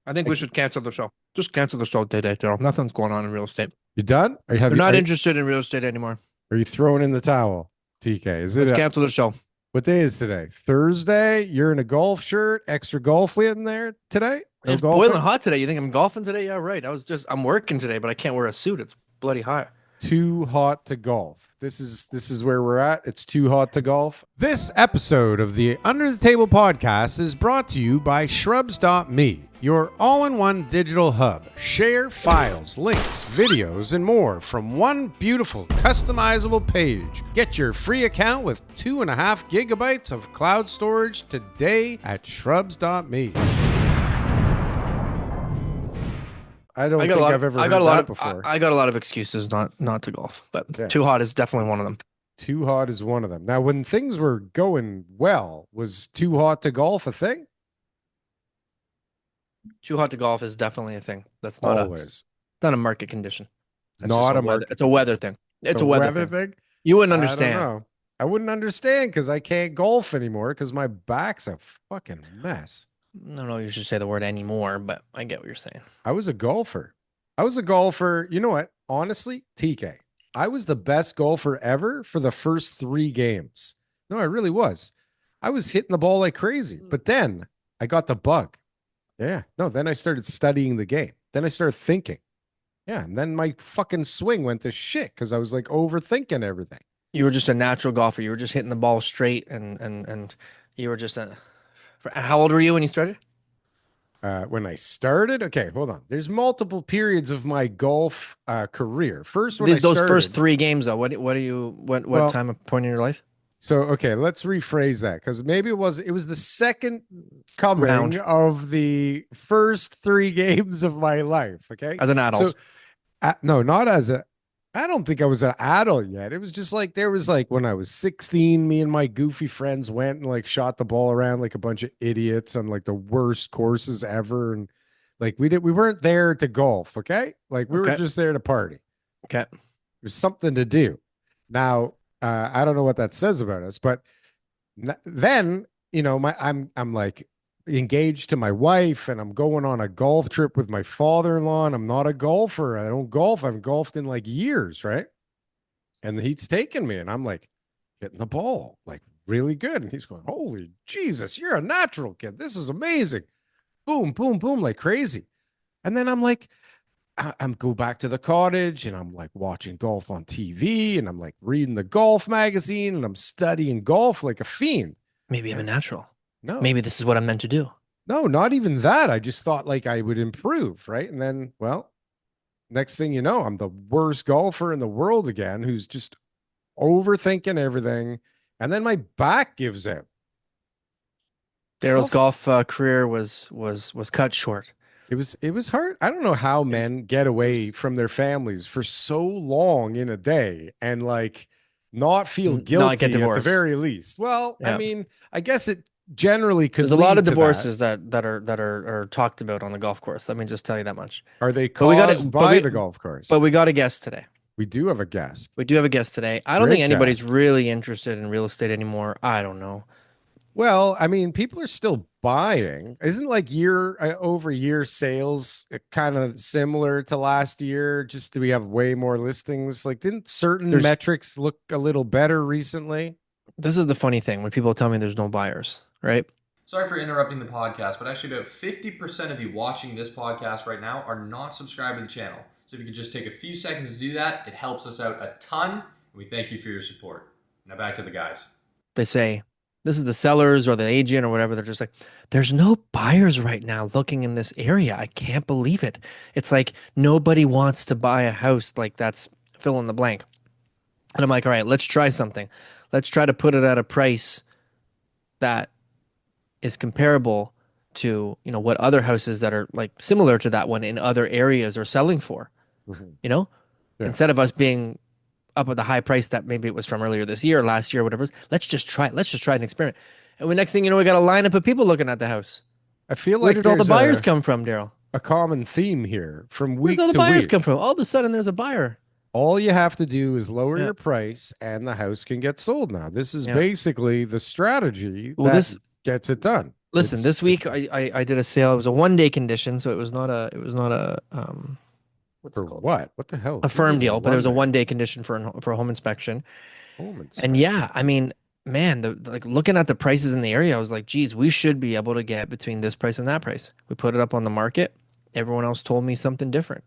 I think we should cancel the show. Just cancel the show today, Daryl. Nothing's going on in real estate. You done? Or We're not interested in real estate anymore. are you throwing in the towel, TK? Let's cancel the show. What day is today? Thursday. You're in a golf shirt. Extra golf in there today. No it's golfing? Boiling hot today. You think I'm golfing today? Yeah, right. I'm working today, but I can't wear a suit. It's bloody hot. Too hot to golf. This is where we're at. It's too hot to golf. This episode of the Under the Table podcast is brought to you by Shrubs.me, your all-in-one digital hub. Share files, links, videos, and more from one beautiful customizable page. Get your free account with 2.5 gigabytes of cloud storage today at Shrubs.me. I don't think I've ever heard that before. I got a lot of excuses not to golf, but yeah. Too hot is definitely one of them. Too hot is one of them. Now, when things were going well, was too hot to golf a thing? Too hot to golf is definitely a thing. That's not not a market condition. That's not a market. It's a weather thing. It's a weather thing. You wouldn't understand. I wouldn't understand because I can't golf anymore because my back's a fucking mess. I don't know if you should say the word anymore, but I get what you're saying. I was a golfer. You know what? Honestly, TK, I was the best golfer ever for the first 3 games. No, I really was. I was hitting the ball like crazy. But then I got the bug. Yeah. No, then I started studying the game. Then I started thinking. Yeah. And then my fucking swing went to shit because I was like overthinking everything. You were just a natural golfer. You were just hitting the ball straight and you were just a... How old were you when you started? When I started, okay, hold on. There's multiple periods of my golf career. First, when those first 3 games, though, what time of point in your life? So, okay, let's rephrase that because maybe it was the second coming of the first 3 games of my life. Okay, as an adult. So, no, not as a. I don't think I was an adult yet. It was just like there was like when I was 16, me and my goofy friends went and like shot the ball around like a bunch of idiots on like the worst courses ever. And like we weren't there to golf. Okay. Like we were just there to party. Okay. There's something to do. Now, I don't know what that says about us, but then, you know, I'm like engaged to my wife and I'm going on a golf trip with my father-in-law and I'm not a golfer. I don't golf. I've golfed in like years, right? And he's taking me and I'm like hitting the ball like really good. And he's going, holy Jesus, you're a natural kid. This is amazing. Boom, boom, boom, like crazy. And then I'm like, I'm go back to the cottage and I'm like watching golf on TV and I'm like reading the golf magazine and I'm studying golf like a fiend. Maybe I'm a natural. No, maybe this is what I'm meant to do. No, not even that. I just thought like I would improve, right? And then, well, next thing you know, I'm the worst golfer in the world again, who's just overthinking everything. And then my back gives out. Daryl's golf career was cut short. It was hard. I don't know how men get away from their families for so long in a day and like not feel guilty at the very least. Well, yeah. I mean, I guess it generally could. There's a lot of divorces that are talked about on the golf course. Let me just tell you that much. Are they caused by the golf course? But we got a guest today. We do have a guest. We do have a guest today. I don't think anybody's really interested in real estate anymore. I don't know. Well, I mean, people are still buying. Isn't like year over year sales kind of similar to last year? Just do we have way more listings? Like, didn't certain metrics look a little better recently? This is the funny thing when people tell me there's no buyers, right? Sorry for interrupting the podcast, but actually about 50% of you watching this podcast right now are not subscribed to the channel. So if you could just take a few seconds to do that, it helps us out a ton. And we thank you for your support. Now back to the guys. They say, this is the sellers or the agent or whatever. They're just like, there's no buyers right now looking in this area. I can't believe it. It's like nobody wants to buy a house like that's fill in the blank. And I'm like, all right, let's try something. Let's try to put it at a price that is comparable to, you know, what other houses that are like similar to that one in other areas are selling for, you know, instead of us being up at the high price that maybe it was from earlier this year, last year, whatever. Let's just try it. Let's just try an experiment. And the next thing you know, we got a lineup of people looking at the house. I feel like where did all the buyers come from, Daryl? A common theme here from week to week. Where's all the buyers come from? All of a sudden there's a buyer. All you have to do is lower your price and the house can get sold now. This is basically the strategy that gets it done. Listen, this week I did a sale. It was a 1 day condition, so it was not a what's For it called? what? What the hell? A What do you firm mean a deal, but there was a 1 day 1 day condition for a home inspection. home And inspection? yeah, I mean, man, like looking at the prices in the area, I was like, geez, we should be able to get between this price and that price. We put it up on the market. Everyone else told me something different,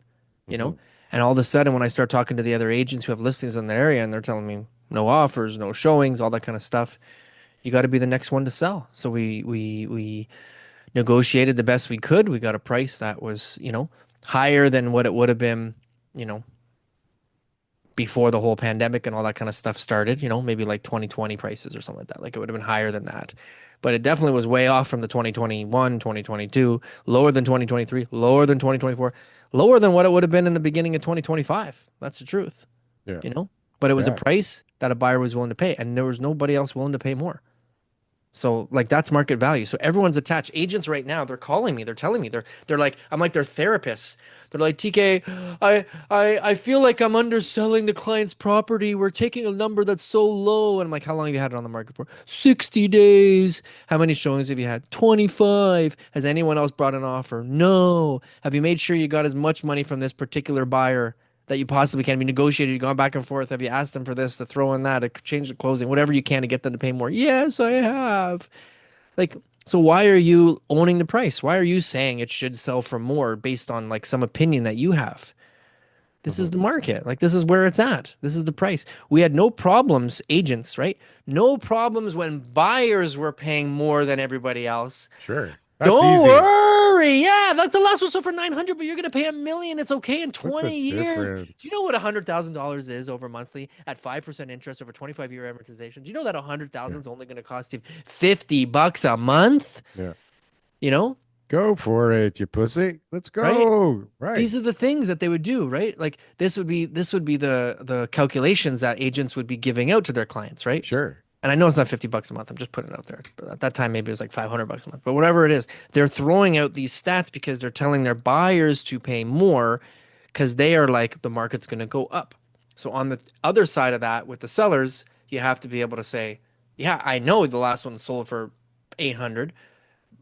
you Hmm. know? And all of a sudden, when I start talking to the other agents who have listings in the area and they're telling me no offers, no showings, all that kind of stuff, you got to be the next one to sell. So we negotiated the best we could. We got a price that was, higher than what it would have been, you know, before the whole pandemic and all that kind of stuff started, maybe like 2020 prices or something like that. Like it would have been higher than that. But it definitely was way off from the 2021, 2022, lower than 2023, lower than 2024, lower than what it would have been in the beginning of 2025. That's the truth, Yeah. you know? But it was a Yeah. price that a buyer was willing to pay, and there was nobody else willing to pay more. So like that's market value. So everyone's attached. Agents right now, they're calling me. They're telling me they're like I'm like their therapists. They're like TK, I feel like I'm underselling the client's property. We're taking a number that's so low. And I'm like, how long have you had it on the market for? 60 days. How many showings have you had? 25. Has anyone else brought an offer? No. Have you made sure you got as much money from this particular buyer that you possibly can? Have you negotiated? You gone back and forth? Have you asked them for this to throw in that to change the closing, whatever you can to get them to pay more? Yes, I have. Like, so why are you owning the price? Why are you saying it should sell for more based on like some opinion that you have? This Hmm. is the market. Like, this is where it's at. This is the price. We had no problems, agents, right? No problems when buyers were paying more than everybody else. Sure. That's Don't easy. worry. Yeah, like the last one sold for 900, but you're gonna pay 1 million. It's okay in What's the 20 years. Do you difference? know what $100,000 is over monthly at 5% interest over 25-year amortization? Do you know that Yeah. 100,000 is only gonna cost you $50 a month? Yeah. You know, Go for it, you pussy. Let's right? go. Right. These are the things that they would do, right? Like this would be the calculations that agents would be giving out to their clients, right? Sure. And I know it's not $50 a month. I'm just putting it out there. But at that time, maybe it was like $500 a month. But whatever it is, they're throwing out these stats because they're telling their buyers to pay more because they are like the market's going to go up. So on the other side of that, with the sellers, you have to be able to say, yeah, I know the last one sold for 800.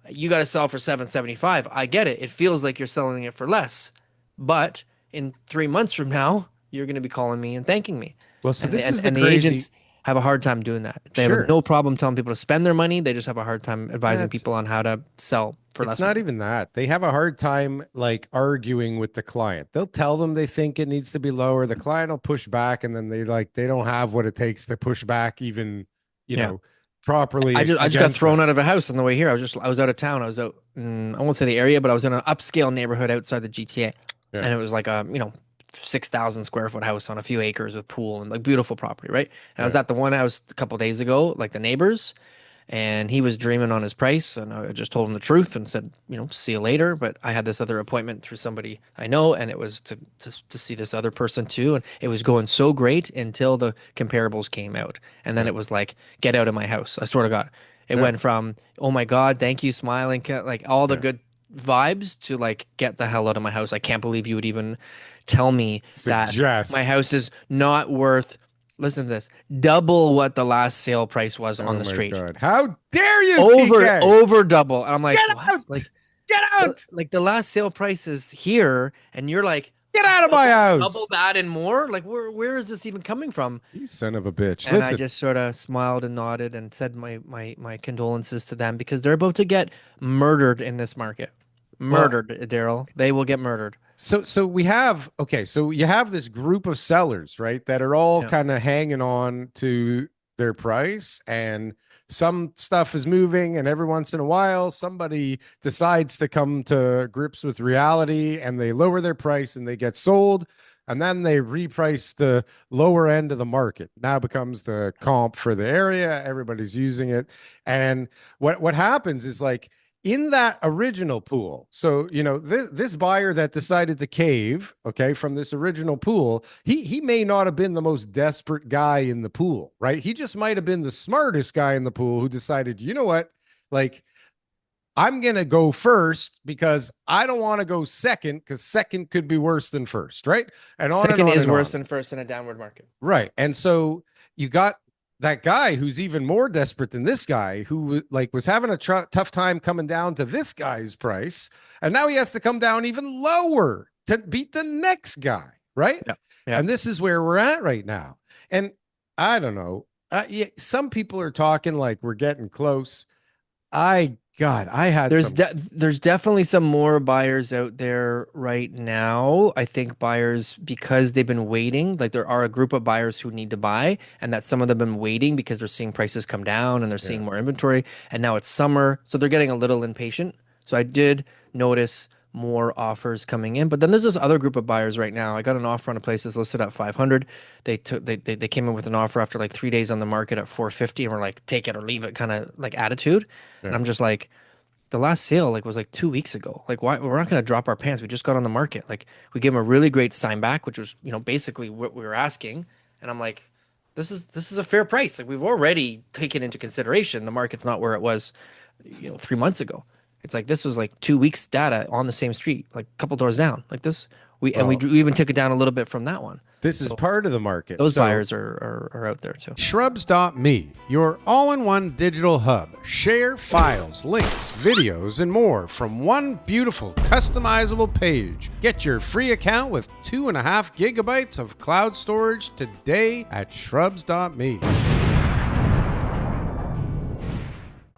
You got to sell for 775. I get it. It feels like you're selling it for less, but in 3 months from now, you're going to be calling me and thanking me. Well, so And the, this and, is the and the crazy. agents have a hard time doing that. They have Sure. no problem telling people to spend their money. They just have a hard time advising That's people on how to sell for It's less not money. even that. They have a hard time like arguing with the client. They'll tell them they think it needs to be lower. The client will push back and then they don't have what it takes to push back even, you Yeah. know, properly I just got against thrown that. out of a house on the way here. I was out of town. I was out I won't say the area, but I was in an upscale neighborhood outside the GTA. Yeah. And it was like a, 6,000 square foot house on a few acres with pool and like beautiful property, right? And I was Yeah. at the one house a couple days ago, like the neighbors, and he was dreaming on his price, and I just told him the truth and said, see you later. But I had this other appointment through somebody I know, and it was to see this other person too, and it was going so great until the comparables came out, and then Yeah. it was like, get out of my house. I swear to God, it Yeah. went from oh my God, thank you, smiling, like all the Yeah. good vibes to like get the hell out of my house. I can't believe you would even tell me that my Suggest. house is not worth, listen to this, double what the last sale price was on Oh the my street. God. How dare you, Over TK? over double. And I'm like, Get what? out. Like Get out. like the last sale price is here and you're like Get out of my double house. that and more? Like where is this even coming from? You son of a bitch. And I Listen. just sort of smiled and nodded and said my condolences to them because they're about to get murdered in this market. Well, Murdered, Daryl. They will get murdered. so we have okay, so you have this group of sellers, right, that are all Yeah. kind of hanging on to their price, and some stuff is moving, and every once in a while somebody decides to come to grips with reality and they lower their price and they get sold, and then they reprice the lower end of the market. Now becomes the comp for the area, everybody's using it. And what happens is like in that original pool. So, this buyer that decided to cave, okay, from this original pool, he may not have been the most desperate guy in the pool, right? He just might have been the smartest guy in the pool who decided, you know what? Like, I'm going to go first because I don't want to go second because second could be worse than first, right? And on and Second on is and worse on. than first in a downward market. Right. And so you got that guy who's even more desperate than this guy, who like was having a tough time coming down to this guy's price, and now he has to come down even lower to beat the next guy, right? Yeah. Yeah. And this is where we're at right now. And I don't know. Yeah, some people are talking like we're getting close. I had some. There's definitely some more buyers out there right now. I think buyers, because they've been waiting, like there are a group of buyers who need to buy, and that some of them have been waiting because they're seeing prices come down and they're Yeah. seeing more inventory. And now it's summer, so they're getting a little impatient. So I did notice more offers coming in, but then there's this other group of buyers right now. I got an offer on a place that's listed at 500. They came in with an offer after like 3 days on the market at 450, and we're like, take it or leave it kind of like attitude. And Yeah. I'm just like, the last sale was like 2 weeks ago. Like, why we're not going to drop our pants? We just got on the market. Like, we gave them a really great sign back, which was basically what we were asking. And I'm like, this is a fair price. Like, we've already taken into consideration the market's not where it was 3 months ago. It's like this was like 2 weeks data on the same street, like a couple doors down. Like this, Well, we even took it down a little bit from that one. this is So part of the market. those So buyers are out there too. Shrubs.me, your all in one digital hub. Share files, links, videos, and more from one beautiful customizable page. Get your free account with 2.5 gigabytes of cloud storage today at Shrubs.me.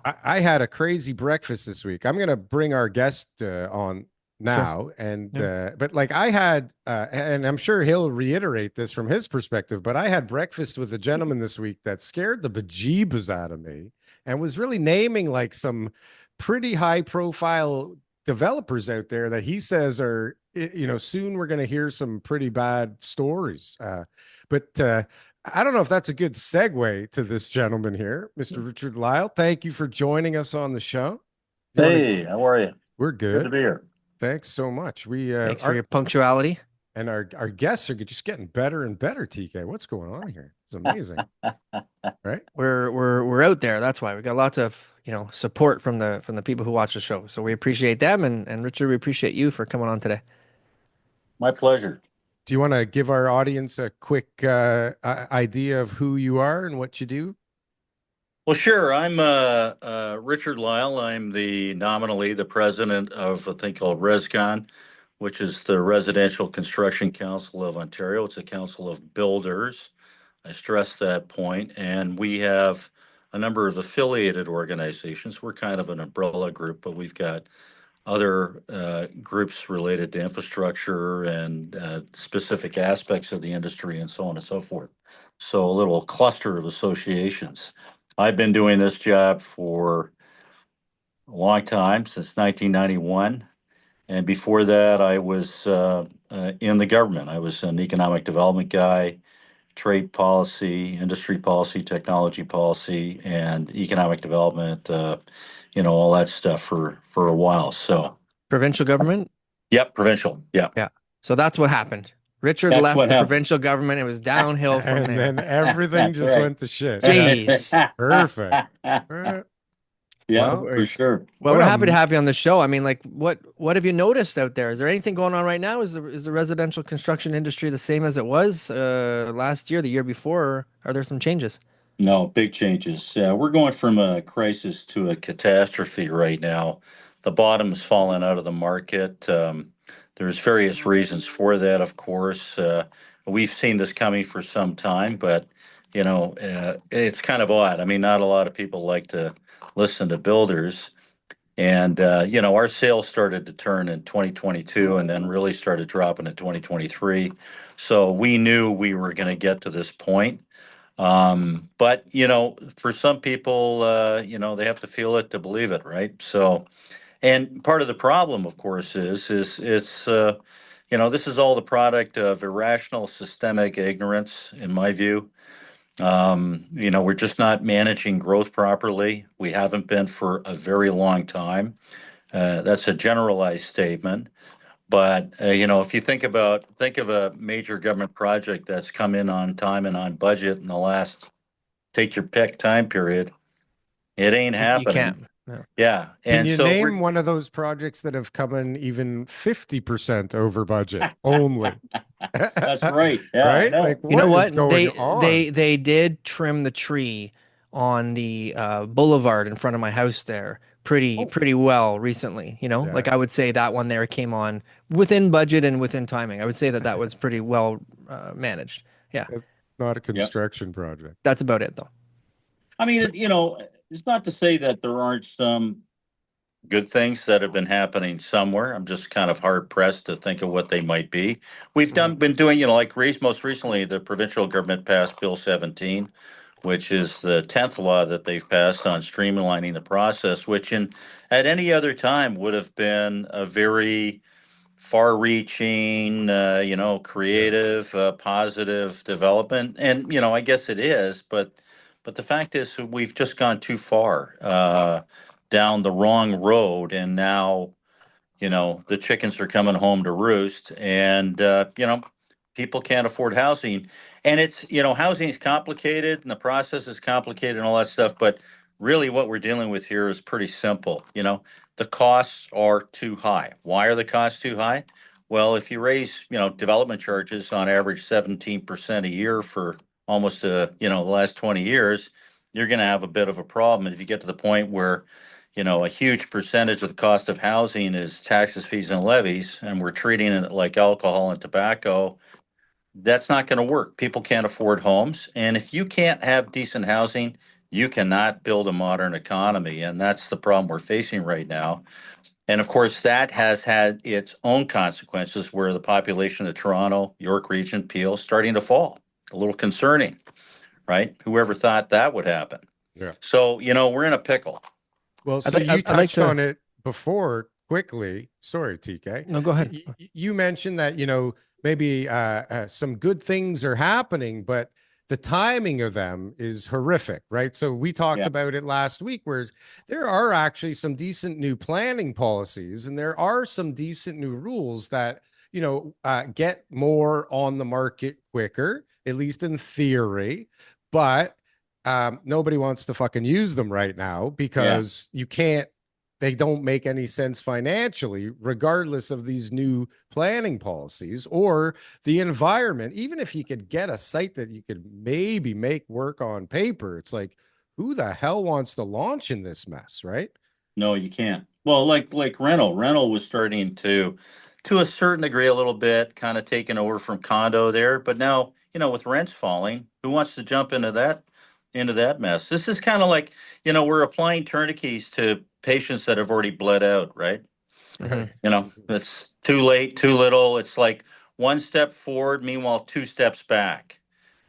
I had a crazy breakfast this week. I'm going to bring our guest on now, and Yeah. but like I had, and I'm sure he'll reiterate this from his perspective, but I had breakfast with a gentleman this week that scared the bejeebus out of me, and was really naming like some pretty high profile developers out there that he says are, soon we're going to hear some pretty bad stories. But I don't know if that's a good segue to this gentleman here, Mr. Richard Lyle. Thank you for joining us on the show. Hey, how are you? We're Good to good. be here. Thanks so much. We Thanks for our your punctuality. and our guests are just getting better and better, TK. What's going on here? It's amazing. Right? We're out there. That's why we got lots of support from the people who watch the show. So we appreciate them, and Richard, we appreciate you for coming on today. My pleasure. Do you want to give our audience a quick idea of who you are and what you do? Well, sure. I'm Richard Lyle. I'm nominally the president of a thing called ResCon, which is the Residential Construction Council of Ontario. It's a council of builders. I stress that point. And we have a number of affiliated organizations. We're kind of an umbrella group, but we've got other groups related to infrastructure and specific aspects of the industry and so on and so forth. So a little cluster of associations. I've been doing this job for a long time, since 1991. And before that, I was in the government. I was an economic development guy, trade policy, industry policy, technology policy, and economic development, all that stuff for a while. So, Provincial government? yep, provincial. Yeah. Yeah. So that's what happened. Richard That's left what the happened. provincial government. It was downhill from And there. then everything just Right. went to shit. Jeez. Perfect. Uh, Yeah, well, for sure. Well, what we're a happy to have you on the show. I mean, like, what have you noticed out there? Is there anything going on right now? Is the residential construction industry the same as it was last year, the year before, or are there some changes? No, big changes. We're going from a crisis to a catastrophe right now. The bottom is falling out of the market. There's various reasons for that, of course. We've seen this coming for some time, but it's kind of odd. I mean, not a lot of people like to listen to builders. And our sales started to turn in 2022 and then really started dropping in 2023. So we knew we were going to get to this point. But for some people, they have to feel it to believe it, right? So, and part of the problem, of course, is it's this is all the product of irrational systemic ignorance, in my view. We're just not managing growth properly. We haven't been for a very long time. That's a generalized statement. But if you think of a major government project that's come in on time and on budget in the last take your pick time period, it ain't You can't. happening. Yeah. Yeah. Can And you so name one of those projects that have come in even 50% over budget only? that's right. Yeah, I Right? Like, know. You know what is what? going They on? they they did trim the tree on the boulevard in front of my house there Oh, pretty well recently. Yeah. Like I would say that one there came on within budget and within timing. I would say that that was pretty well managed. Yeah, That's not a yeah. construction project. that's about it though. I mean, it's not to say that there aren't some good things that have been happening somewhere. I'm just kind of hard pressed to think of what they might be. We've Mhm. been doing, like most recently, the provincial government passed Bill 17, which is the 10th law that they've passed on streamlining the process, which at any other time would have been a very far-reaching, Yeah. creative, positive development. And I guess it is, but the fact is, we've just gone too far down the wrong road, and now the chickens are coming home to roost, and people can't afford housing. And it's, housing is complicated and the process is complicated and all that stuff, but really what we're dealing with here is pretty simple. The costs are too high. Why are the costs too high? Well, if you raise, development charges on average 17% a year for almost the last 20 years, you're going to have a bit of a problem. And if you get to the point where a huge percentage of the cost of housing is taxes, fees, and levies, and we're treating it like alcohol and tobacco, that's not going to work. People can't afford homes. And if you can't have decent housing, you cannot build a modern economy. And that's the problem we're facing right now. And of course, that has had its own consequences where the population of Toronto, York Region, Peel, starting to fall. A little concerning, right? Whoever thought that would happen? Yeah. So, we're in a pickle. Well, I'd so like you I'd like touched to. on it before quickly. Sorry, TK. No, go ahead. You mentioned that, maybe some good things are happening, but the timing of them is horrific, right? So we talked Yeah. about it last week where there are actually some decent new planning policies and there are some decent new rules that, get more on the market quicker, at least in theory. But nobody wants to fucking use them right now Yeah. because they don't make any sense financially, regardless of these new planning policies or the environment. Even if you could get a site that you could maybe make work on paper, it's like, who the hell wants to launch in this mess, right? No, you can't. Well, like rental. Rental was starting to a certain degree, a little bit, kind of taken over from condo there. But now, with rents falling, who wants to jump into that mess? This is kind of like, we're applying tourniquets to patients that have already bled out, right? Hmm. Right. It's too late, too little. It's like one step forward, meanwhile, two steps back.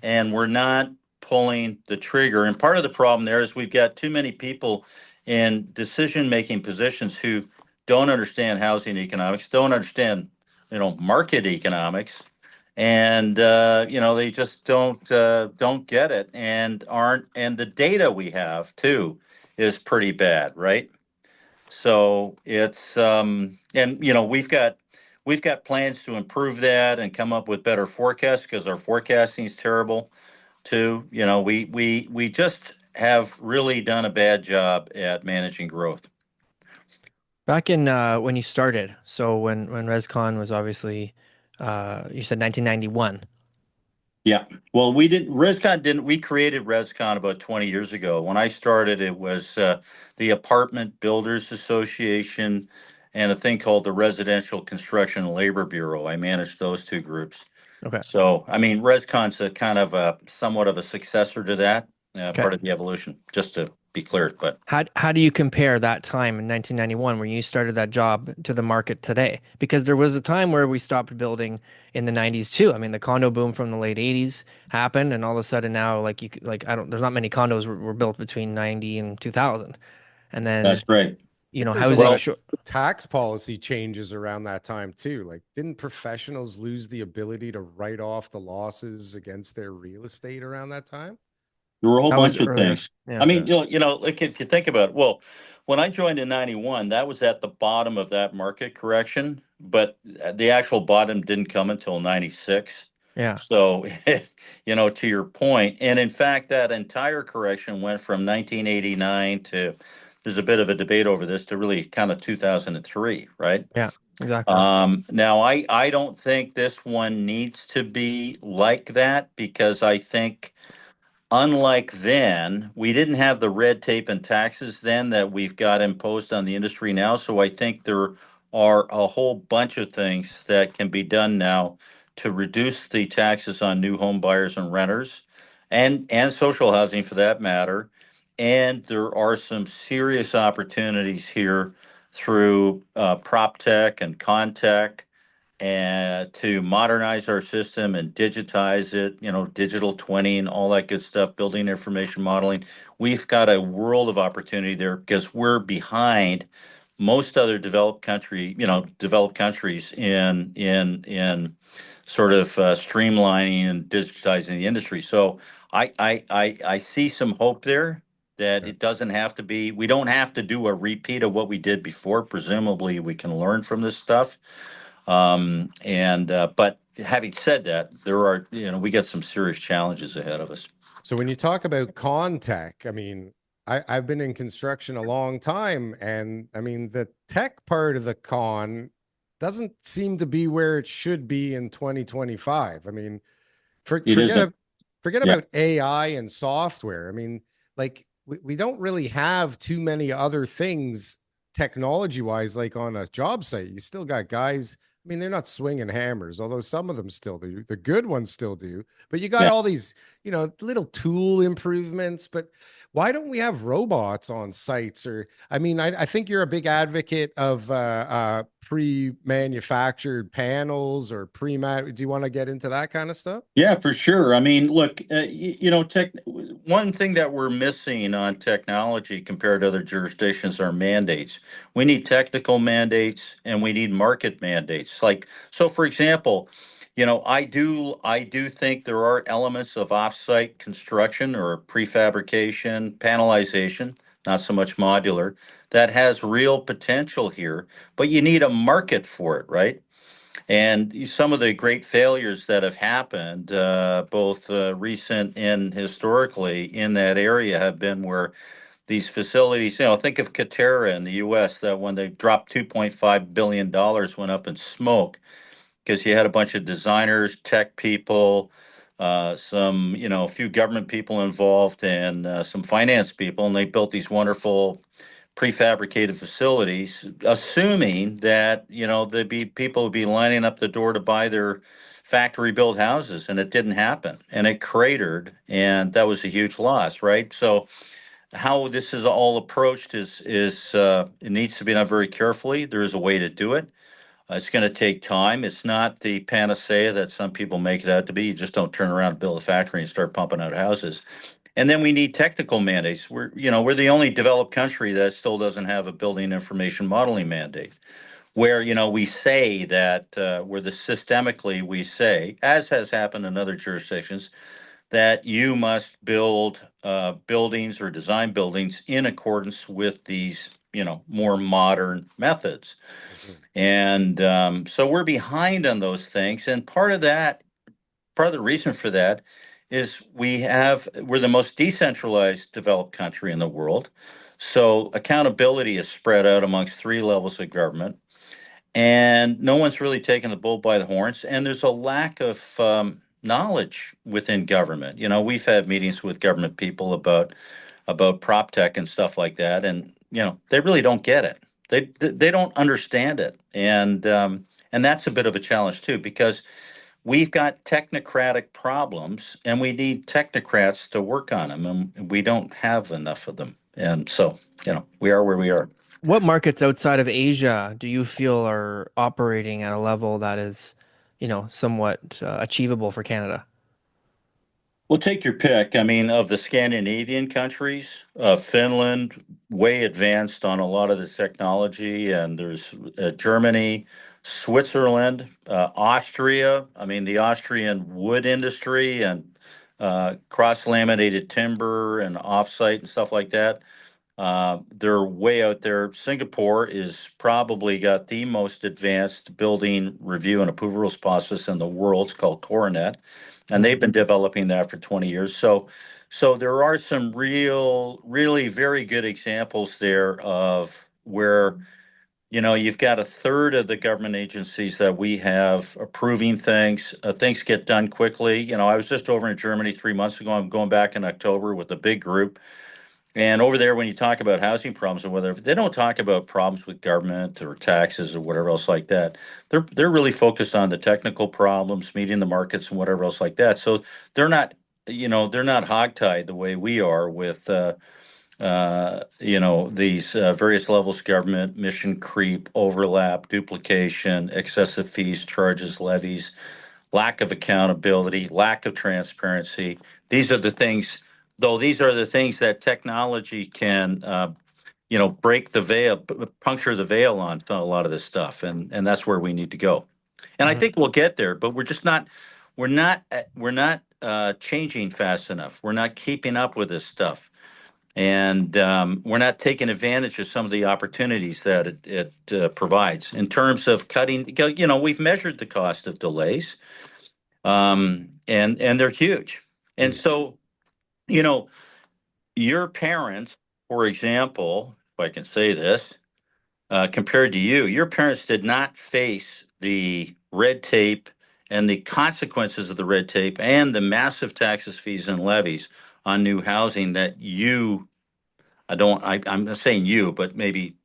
And we're not pulling the trigger. And part of the problem there is we've got too many people in decision making positions who don't understand housing economics, don't understand, market economics. And they just don't get it and aren't, and the data we have too is pretty bad, right? So it's and we've got plans to improve that and come up with better forecasts because our forecasting is terrible too. We just have really done a bad job at managing growth. Back in when you started, so when ResCon was obviously, you said 1991. Yeah. Well, we created ResCon about 20 years ago. When I started, it was the Apartment Builders Association and a thing called the Residential Construction and Labor Bureau. I managed those two groups. Okay. So, I mean, ResCon's a kind of a somewhat of a successor to that, Okay. part of the evolution, just to be clear. But How do you compare that time in 1991 where you started that job to the market today? Because there was a time where we stopped building in the 90s too. I mean, the condo boom from the late 80s happened, and all of a sudden now, like I don't, there's not many condos were built between 90 and 2000, and that's then great. But there's a lot housing. of Sure. tax policy changes around that time too. Like, didn't professionals lose the ability to write off the losses against their real estate around that time? There were a whole That was bunch of earlier. things. Yeah. I Yeah. mean, like if you think about it, well, when I joined in 91, that was at the bottom of that market correction, but the actual bottom didn't come until 96. Yeah. So, to your point, and in fact, that entire correction went from 1989 to there's a bit of a debate over this to really kind of 2003, right? Yeah, exactly. Now I don't think this one needs to be like that because I think unlike then, we didn't have the red tape and taxes then that we've got imposed on the industry now. So I think there are a whole bunch of things that can be done now to reduce the taxes on new home buyers and renters and social housing for that matter. And there are some serious opportunities here through prop tech and contech and to modernize our system and digitize it, digital twinning, all that good stuff, building information modeling. We've got a world of opportunity there because we're behind most other developed countries in sort of streamlining and digitizing the industry. So I see some hope there that Yeah. it doesn't have to be, we don't have to do a repeat of what we did before. Presumably, we can learn from this stuff. But having said that, we got some serious challenges ahead of us. So when you talk about tech, I mean, I've been in construction a long time, and I mean the tech part of the con doesn't seem to be where it should be in 2025. I mean, for, It forget isn't. a- forget Yeah. about AI and software. I mean, like we don't really have too many other things technology wise, like on a job site. You still got guys. I mean, they're not swinging hammers, although some of them still do. The good ones still do. But you got Yeah. all these, little tool improvements. But why don't we have robots on sites? Or, I mean, I think you're a big advocate of pre-manufactured panels or do you want to get into that kind of stuff? Yeah, for sure. I mean, look, one thing that we're missing on technology compared to other jurisdictions are mandates. We need technical mandates and we need market mandates. Like, so for example, I do think there are elements of offsite construction or prefabrication, panelization, not so much modular, that has real potential here, but you need a market for it, right? And some of the great failures that have happened, both recent and historically in that area, have been where these facilities, think of Katera in the US, that when they dropped $2.5 billion went up in smoke because you had a bunch of designers, tech people, a few government people involved, and some finance people, and they built these wonderful prefabricated facilities, assuming that there'd be people would be lining up the door to buy their factory built houses, and it didn't happen, and it cratered, and that was a huge loss, right? So how this is all approached is it needs to be done very carefully. There is a way to do it. It's going to take time. It's not the panacea that some people make it out to be. You just don't turn around and build a factory and start pumping out houses. And then we need technical mandates. We're the only developed country that still doesn't have a building information modeling mandate, where we say that where the systemically we say, as has happened in other jurisdictions, that you must build buildings or design buildings in accordance with these more modern methods. Mhm. And so we're behind on those things. And part of the reason for that is we're the most decentralized developed country in the world. So accountability is spread out amongst three levels of government, and no one's really taking the bull by the horns. And there's a lack of knowledge within government. We've had meetings with government people about prop tech and stuff like that, and they really don't get it. They don't understand it, and that's a bit of a challenge too because we've got technocratic problems and we need technocrats to work on them, and we don't have enough of them, and so we are where we are. What markets outside of Asia do you feel are operating at a level that is, somewhat achievable for Canada? Well, take your pick. I mean, of the Scandinavian countries, Finland, way advanced on a lot of the technology, and there's Germany, Switzerland, Austria. I mean, the Austrian wood industry and cross-laminated timber and offsite and stuff like that. They're way out there. Singapore is probably got the most advanced building review and approvals process in the world. It's called Coronet. and they've been developing that for 20 years. So there are some really very good examples there of where, you've got a third of the government agencies that we have approving things. Things get done quickly. I was just over in Germany 3 months ago. I'm going back in October with a big group. And over there, when you talk about housing problems or whatever, they don't talk about problems with government or taxes or whatever else like that. They're really focused on the technical problems, meeting the markets and whatever else like that. So they're not, they're not hogtied the way we are with, these various levels of government, mission creep, overlap, duplication, excessive fees, charges, levies, lack of accountability, lack of transparency. These are the things, though, these are the things that technology can, break the veil, puncture the veil on a lot of this stuff. And that's where we need to go. And I Mhm. think we'll get there, but we're not changing fast enough. We're not keeping up with this stuff. And we're not taking advantage of some of the opportunities that it provides in terms of cutting. We've measured the cost of delays, and they're huge. And so, you know, your parents, for example, if I can say this, compared to you, your parents did not face the red tape and the consequences of the red tape and the massive taxes, fees, and levies on new housing that you. I'm not saying you, but maybe,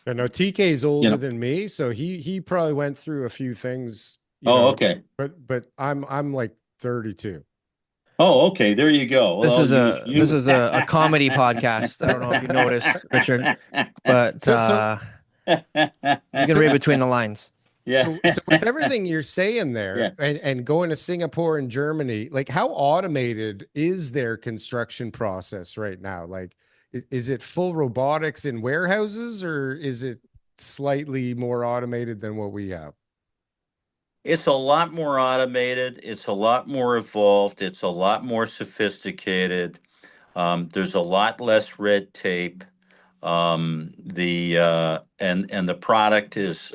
I know TK is you older know. than me, so he probably went through a few things, Oh, okay. but I'm like 32. Oh, okay. There you go. This Well, is you, a this you. is a comedy podcast. I don't know if you noticed, Richard, but So you can so read between the lines. Yeah. so with everything you're saying Yeah. there, and going to Singapore and Germany, like how automated is their construction process right now? Like, is it full robotics in warehouses, or is it slightly more automated than what we have? It's a lot more automated. It's a lot more evolved. It's a lot more sophisticated. There's a lot less red tape. The and the product is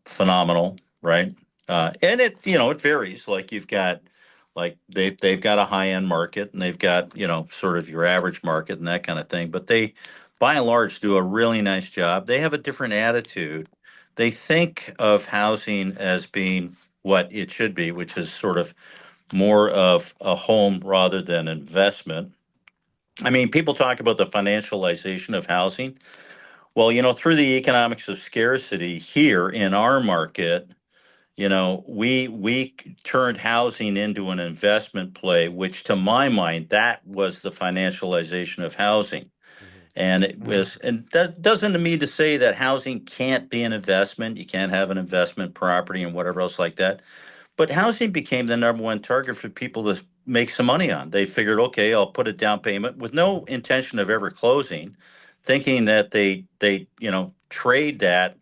phenomenal, right? And it varies. Like you've got, like they've got a high end market, and they've got sort of your average market and that kind of thing. But they, by and large, do a really nice job. They have a different attitude. They think of housing as being what it should be, which is sort of more of a home rather than investment. I mean, people talk about the financialization of housing. Well, through the economics of scarcity here in our market, we turned housing into an investment play, which to my mind, that was the financialization of housing. Mhm. And that doesn't mean to say that housing can't be an investment. You can't have an investment property and whatever else like that. But housing became the number one target for people to make some money on. They figured, okay, I'll put a down payment with no intention of ever closing, thinking that they trade that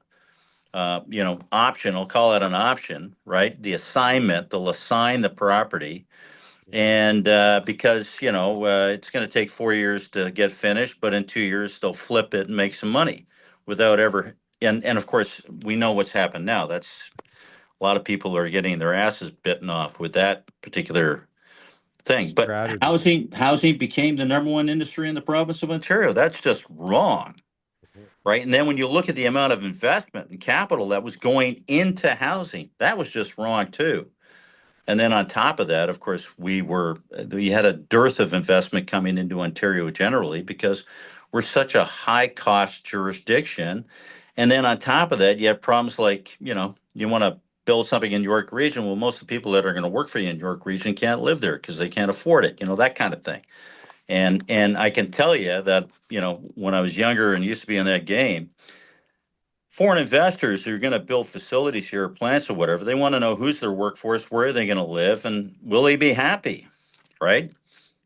option. I'll call it an option, right? The assignment, they'll assign the property, and because it's going to take 4 years to get finished, but in 2 years they'll flip it and make some money without ever. And of course, we know what's happened now. That's a lot of people are getting their asses bitten off with that particular thing. But Strategy. housing became the number one industry in the province of Ontario. That's just wrong, Mhm. right? And then when you look at the amount of investment and capital that was going into housing, that was just wrong too. And then on top of that, of course, we had a dearth of investment coming into Ontario generally because we're such a high cost jurisdiction. And then on top of that, you have problems like, you want to build something in York Region. Well, most of the people that are going to work for you in York Region can't live there because they can't afford it, that kind of thing. And I can tell you that, when I was younger and used to be in that game, foreign investors who are going to build facilities here, plants or whatever, they want to know who's their workforce, where are they going to live, and will they be happy, right?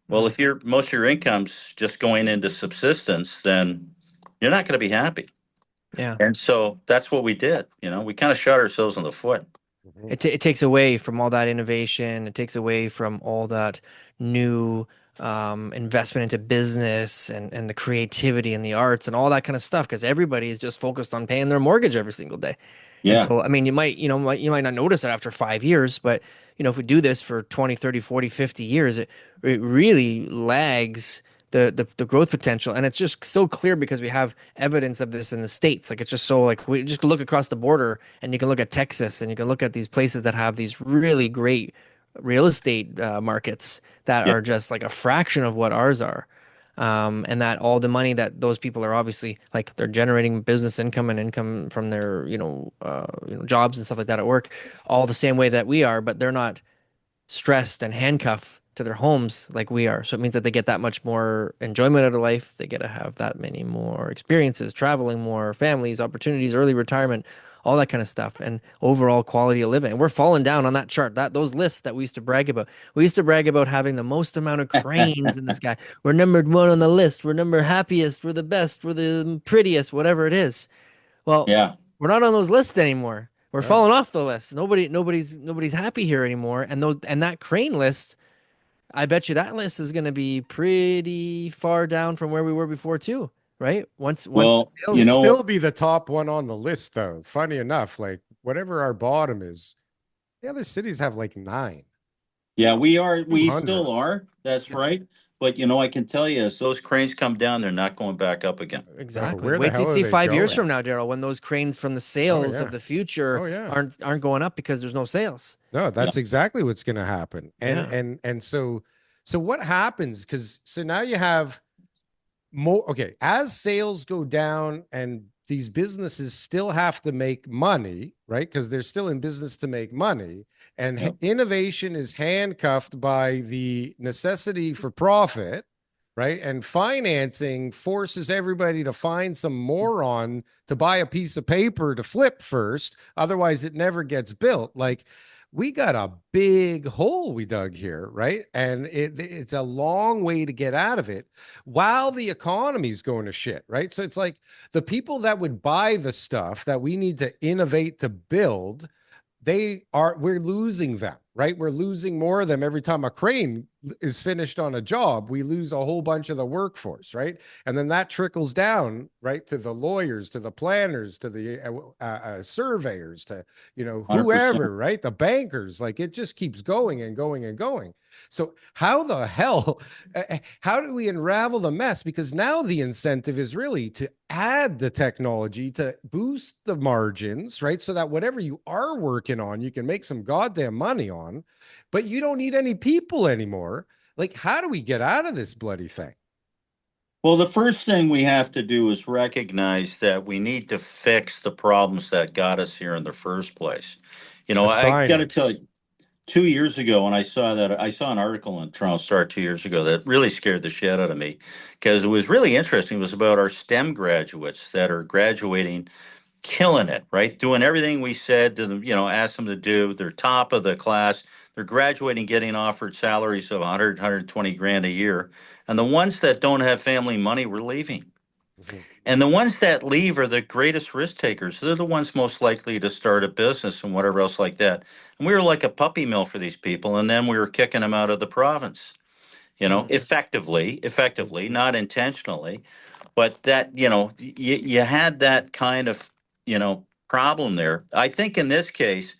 Well, Mhm. if most of your income's just going into subsistence, then you're not going to be happy. Yeah. And so that's what we did. We kind of shot ourselves in the foot. Mhm. It takes away from all that innovation. It takes away from all that new investment into business and the creativity and the arts and all that kind of stuff because everybody is just focused on paying their mortgage every single day. And Yeah. so, I mean, you might not notice it after 5 years, but if we do this for 20, 30, 40, 50 years, it really lags the growth potential. And it's just so clear because we have evidence of this in the States. Like it's just so like we just look across the border and you can look at Texas and you can look at these places that have these really great real estate markets that Yeah. are just like a fraction of what ours are. And that all the money that those people are obviously like they're generating business income and income from their jobs and stuff like that at work, all the same way that we are, but they're not stressed and handcuffed to their homes like we are. So it means that they get that much more enjoyment out of life. They get to have that many more experiences, traveling more, families, opportunities, early retirement, all that kind of stuff, and overall quality of living. And we're falling down on that chart. That those lists that we used to brag about. We used to brag about having the most amount of cranes in the sky. We're numbered one on the list. We're number happiest. We're the best. We're the prettiest. Whatever it is. Well, Yeah. we're not on those lists anymore. We're No. falling off the list. Nobody's happy here anymore. And that crane list, I bet you that list is going to be pretty far down from where we were before too, right? Once the Well, It'll you sales, still know, be the top one on the list, though. Funny enough, like whatever our bottom is, the other cities have like nine, yeah, we 200. still are. That's yeah, right. But I can tell you, as those cranes come down, they're not going back up again. No, exactly. where the Wait till you hell are see they 5 years going? from now, Daryl, when those cranes from the Oh sales of yeah. the future Oh yeah. aren't going up because there's no sales. No, Yeah. that's exactly what's going to happen. And Yeah. so what happens? Because so now you have more. Okay, as sales go down and these businesses still have to make money, right? Because they're still in business to make money, and Yeah. innovation is handcuffed by the necessity for profit, right? And financing forces everybody to find some moron to buy a piece of paper to flip first. Otherwise, it never gets built. Like, we got a big hole we dug here, right? And it's a long way to get out of it while the economy's going to shit, right? So it's like the people that would buy the stuff that we need to innovate to build, we're losing them, right? We're losing more of them every time a crane is finished on a job. We lose a whole bunch of the workforce, right? And then that trickles down, right, to the lawyers, to the planners, to the surveyors, to 100%. whoever, right? The bankers. Like it just keeps going and going and going. So how the hell, how do we unravel the mess? Because now the incentive is really to add the technology to boost the margins, right? So that whatever you are working on, you can make some goddamn money on, but you don't need any people anymore. Like, how do we get out of this bloody thing? Well, the first thing we have to do is recognize that we need to fix the problems that got us here in the first place. I got to tell Assignments. you, 2 years ago, when I saw an article in Toronto Star 2 years ago that really scared the shit out of me because it was really interesting. It was about our STEM graduates that are graduating, killing it, right? Doing everything we said to them, asked them to do. They're top of the class. They're graduating, getting offered salaries of 100, 120 grand a year. And the ones that don't have family money were leaving. Mhm. And the ones that leave are the greatest risk takers. They're the ones most likely to start a business and whatever else like that. And we were like a puppy mill for these people. And then we were kicking them out of the province, Mm. effectively, not intentionally. But that, you had that kind of, problem there. I think in this case,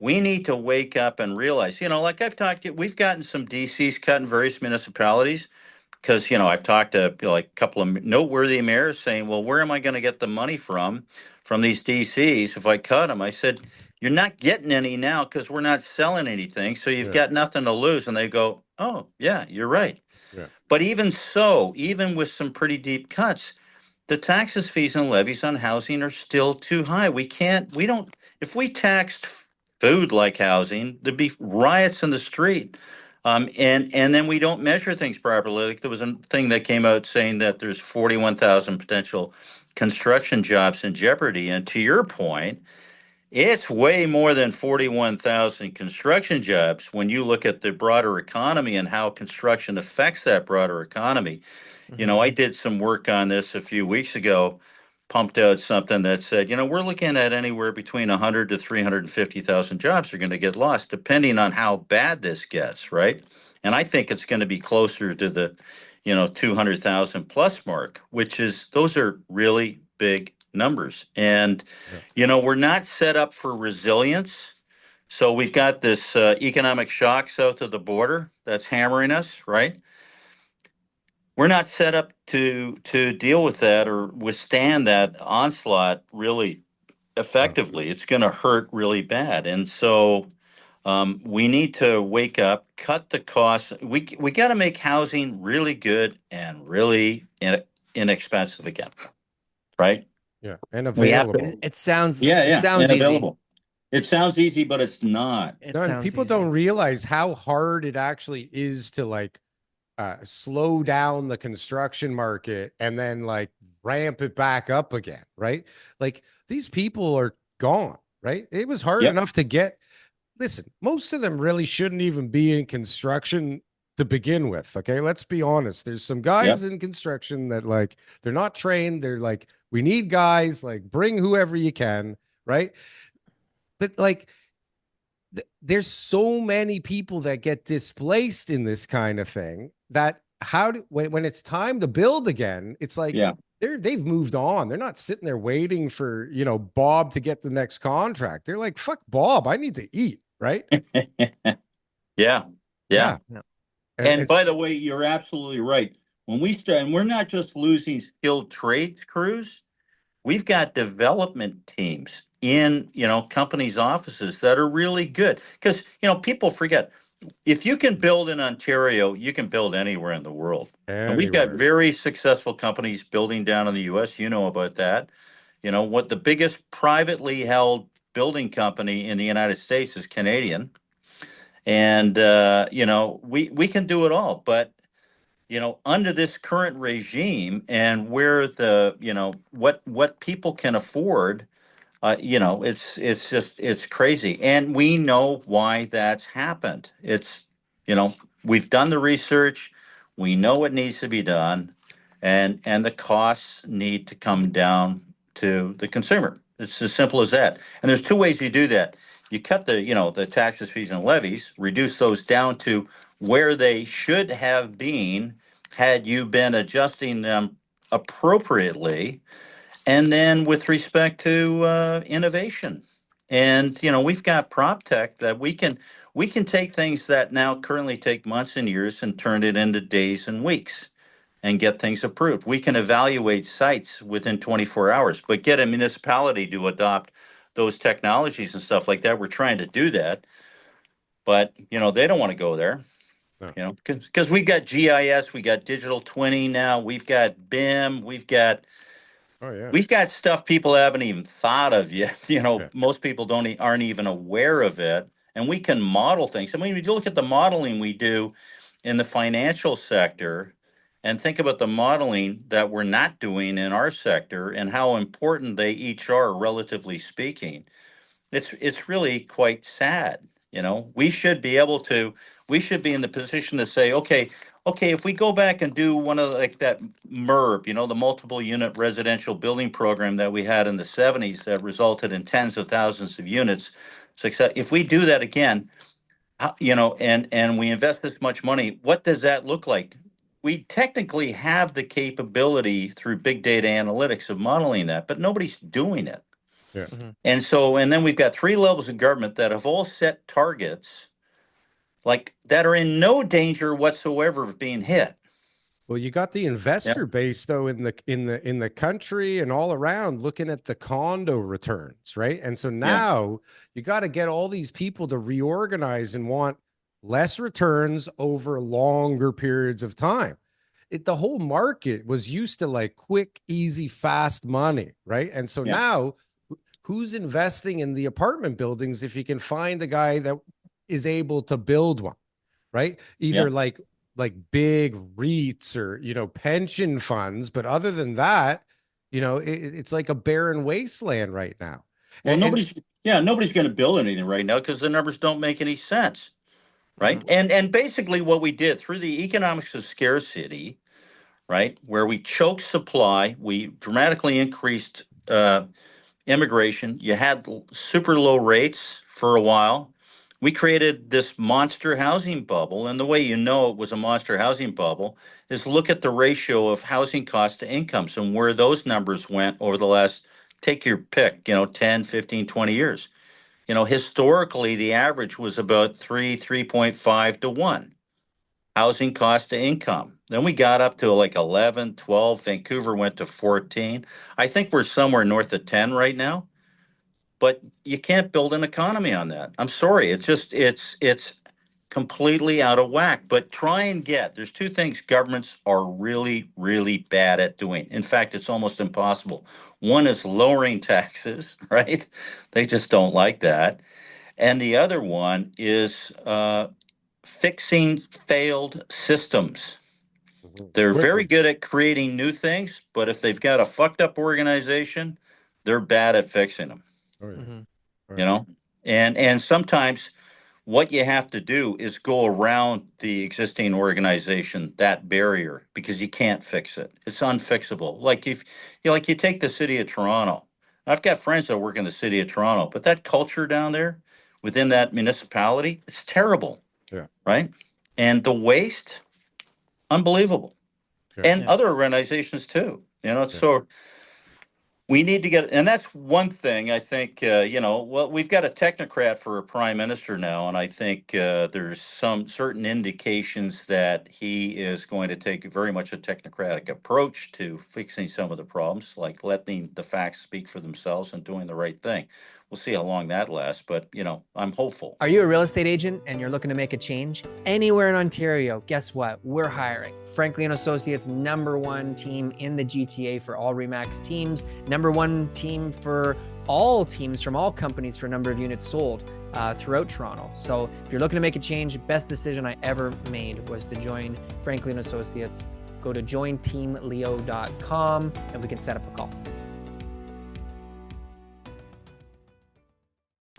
we need to wake up and realize, like I've talked to, we've gotten some DCs cut in various municipalities because I've talked to like a couple of noteworthy mayors saying, "Well, where am I going to get the money from these DCs if I cut them?" I said, "You're not getting any now because we're not selling anything, so you've Yeah. got nothing to lose." And they go, "Oh, yeah, you're right." Yeah. But even so, even with some pretty deep cuts, the taxes, fees, and levies on housing are still too high. We don't, if we taxed food like housing, there'd be riots in the street. And then we don't measure things properly. Like there was a thing that came out saying that there's 41,000 potential construction jobs in jeopardy. And to your point, it's way more than 41,000 construction jobs when you look at the broader economy and how construction affects that broader economy. Hmm. I did some work on this a few weeks ago, pumped out something that said, we're looking at anywhere between 100 to 350,000 jobs are going to get lost, depending on how bad this gets, right? And I think it's going to be closer to the, 200,000 plus mark, those are really big numbers. And, Yeah. we're not set up for resilience. So we've got this economic shock south of the border that's hammering us, right? We're not set up to deal with that or withstand that onslaught really No. effectively. It's going to hurt really bad. And so we need to wake up, cut the costs. We got to make housing really good and really inexpensive again, right? Yeah. And We have available. to. It sounds Yeah, it yeah, and sounds easy. available. It sounds easy, but it's not. It No, and sounds people don't easy. realize how hard it actually is to like slow down the construction market and then like ramp it back up again, right? Like these people are gone, right? It was hard Yep. enough to get. Listen, most of them really shouldn't even be in construction to begin with. Okay, let's be honest. There's some Yep. guys in construction that like they're not trained. They're like, we need guys, like bring whoever you can, right? But like there's so many people that get displaced in this kind of thing that how do when it's time to build again, it's like Yeah. they've moved on. They're not sitting there waiting for, Bob to get the next contract. They're like, fuck Bob, I need to eat, right? Yeah. Yeah. Yeah. No. And And by it's the way, you're absolutely right. When we start, and we're not just losing skilled trade crews, we've got development teams in, companies' offices that are really good. Because, people forget, if you can build in Ontario, you can build anywhere in the world. And we've got anywhere. very successful companies building down in the US. You know about that. What the biggest privately held building company in the United States is Canadian. And we can do it all. But under this current regime and where the what people can afford, it's crazy, and we know why that's happened. It's you know we've done the research, we know what needs to be done, and the costs need to come down to the consumer. It's as simple as that. And there's two ways you do that. You cut the taxes, fees, and levies, reduce those down to where they should have been had you been adjusting them appropriately. And then with respect to innovation, and we've got prop tech that we can take things that now currently take months and years and turn it into days and weeks and get things approved. We can evaluate sites within 24 hours, but get a municipality to adopt those technologies and stuff like that. We're trying to do that, but they don't want to go there. No. Because we got GIS, we got digital twinning now, we've got BIM, we've got Oh yeah. stuff people haven't even thought of yet. Yeah. Most people aren't even aware of it, and we can model things. I mean, when you look at the modeling we do in the financial sector, and think about the modeling that we're not doing in our sector and how important they each are, relatively speaking. It's really quite sad. We should be in the position to say, okay, if we go back and do one of like that MERB, the multiple unit residential building program that we had in the 70s that resulted in tens of thousands of units success. If we do that again, and we invest this much money, what does that look like? We technically have the capability through big data analytics of modeling that, but nobody's doing it. Yeah. Mhm. And then we've got three levels of government that have all set targets like that are in no danger whatsoever of being hit. Well, you got the Yeah. investor base though in the country and all around looking at the condo returns, right? And so Yeah. now you got to get all these people to reorganize and want less returns over longer periods of time. The whole market was used to like quick, easy, fast money, right? And so Yeah. now who's investing in the apartment buildings if you can find a guy that is able to build one, right? Yeah. Either like big REITs or pension funds, but other than that, it's like a barren wasteland right now. Well, And nobody's going to build anything right now because the numbers don't make any sense, right? Mhm. And basically what we did through the economics of scarcity, right, where we choked supply, we dramatically increased immigration. You had super low rates for a while. We created this monster housing bubble. And the way you know it was a monster housing bubble is look at the ratio of housing costs to incomes and where those numbers went over the last take your pick, 10, 15, 20 years. Historically, the average was about 3.5 to 1 housing cost to income. Then we got up to like 11, 12. Vancouver went to 14. I think we're somewhere north of 10 right now, but you can't build an economy on that. I'm sorry. It's completely out of whack. But there's two things governments are really, really bad at doing. In fact, it's almost impossible. One is lowering taxes, right? They just don't like that. And the other one is fixing failed systems. They're very Quickly. good at creating new things, but if they've got a fucked up organization, they're bad at fixing them, Oh yeah. Hmm. Oh, you yeah. know? And sometimes what you have to do is go around the existing organization, that barrier, because you can't fix it. It's unfixable. Like if you take the city of Toronto. I've got friends that work in the city of Toronto, but that culture down there within that municipality, it's terrible, Yeah. right? And the waste, unbelievable. Yeah. And Yeah. other organizations too. Yeah. So we need to get, and that's one thing I think, well, we've got a technocrat for a prime minister now, and I think there's some certain indications that he is going to take very much a technocratic approach to fixing some of the problems, like letting the facts speak for themselves and doing the right thing. We'll see how long that lasts, but, I'm hopeful. Are you a real estate agent and you're looking to make a change anywhere in Ontario? Guess what? We're hiring. Franklin Associates, #1 team in the GTA for all REMAX teams, #1 team for all teams from all companies for number of units sold throughout Toronto. So if you're looking to make a change, best decision I ever made was to join Franklin Associates. Go to jointeamleo.com and we can set up a call.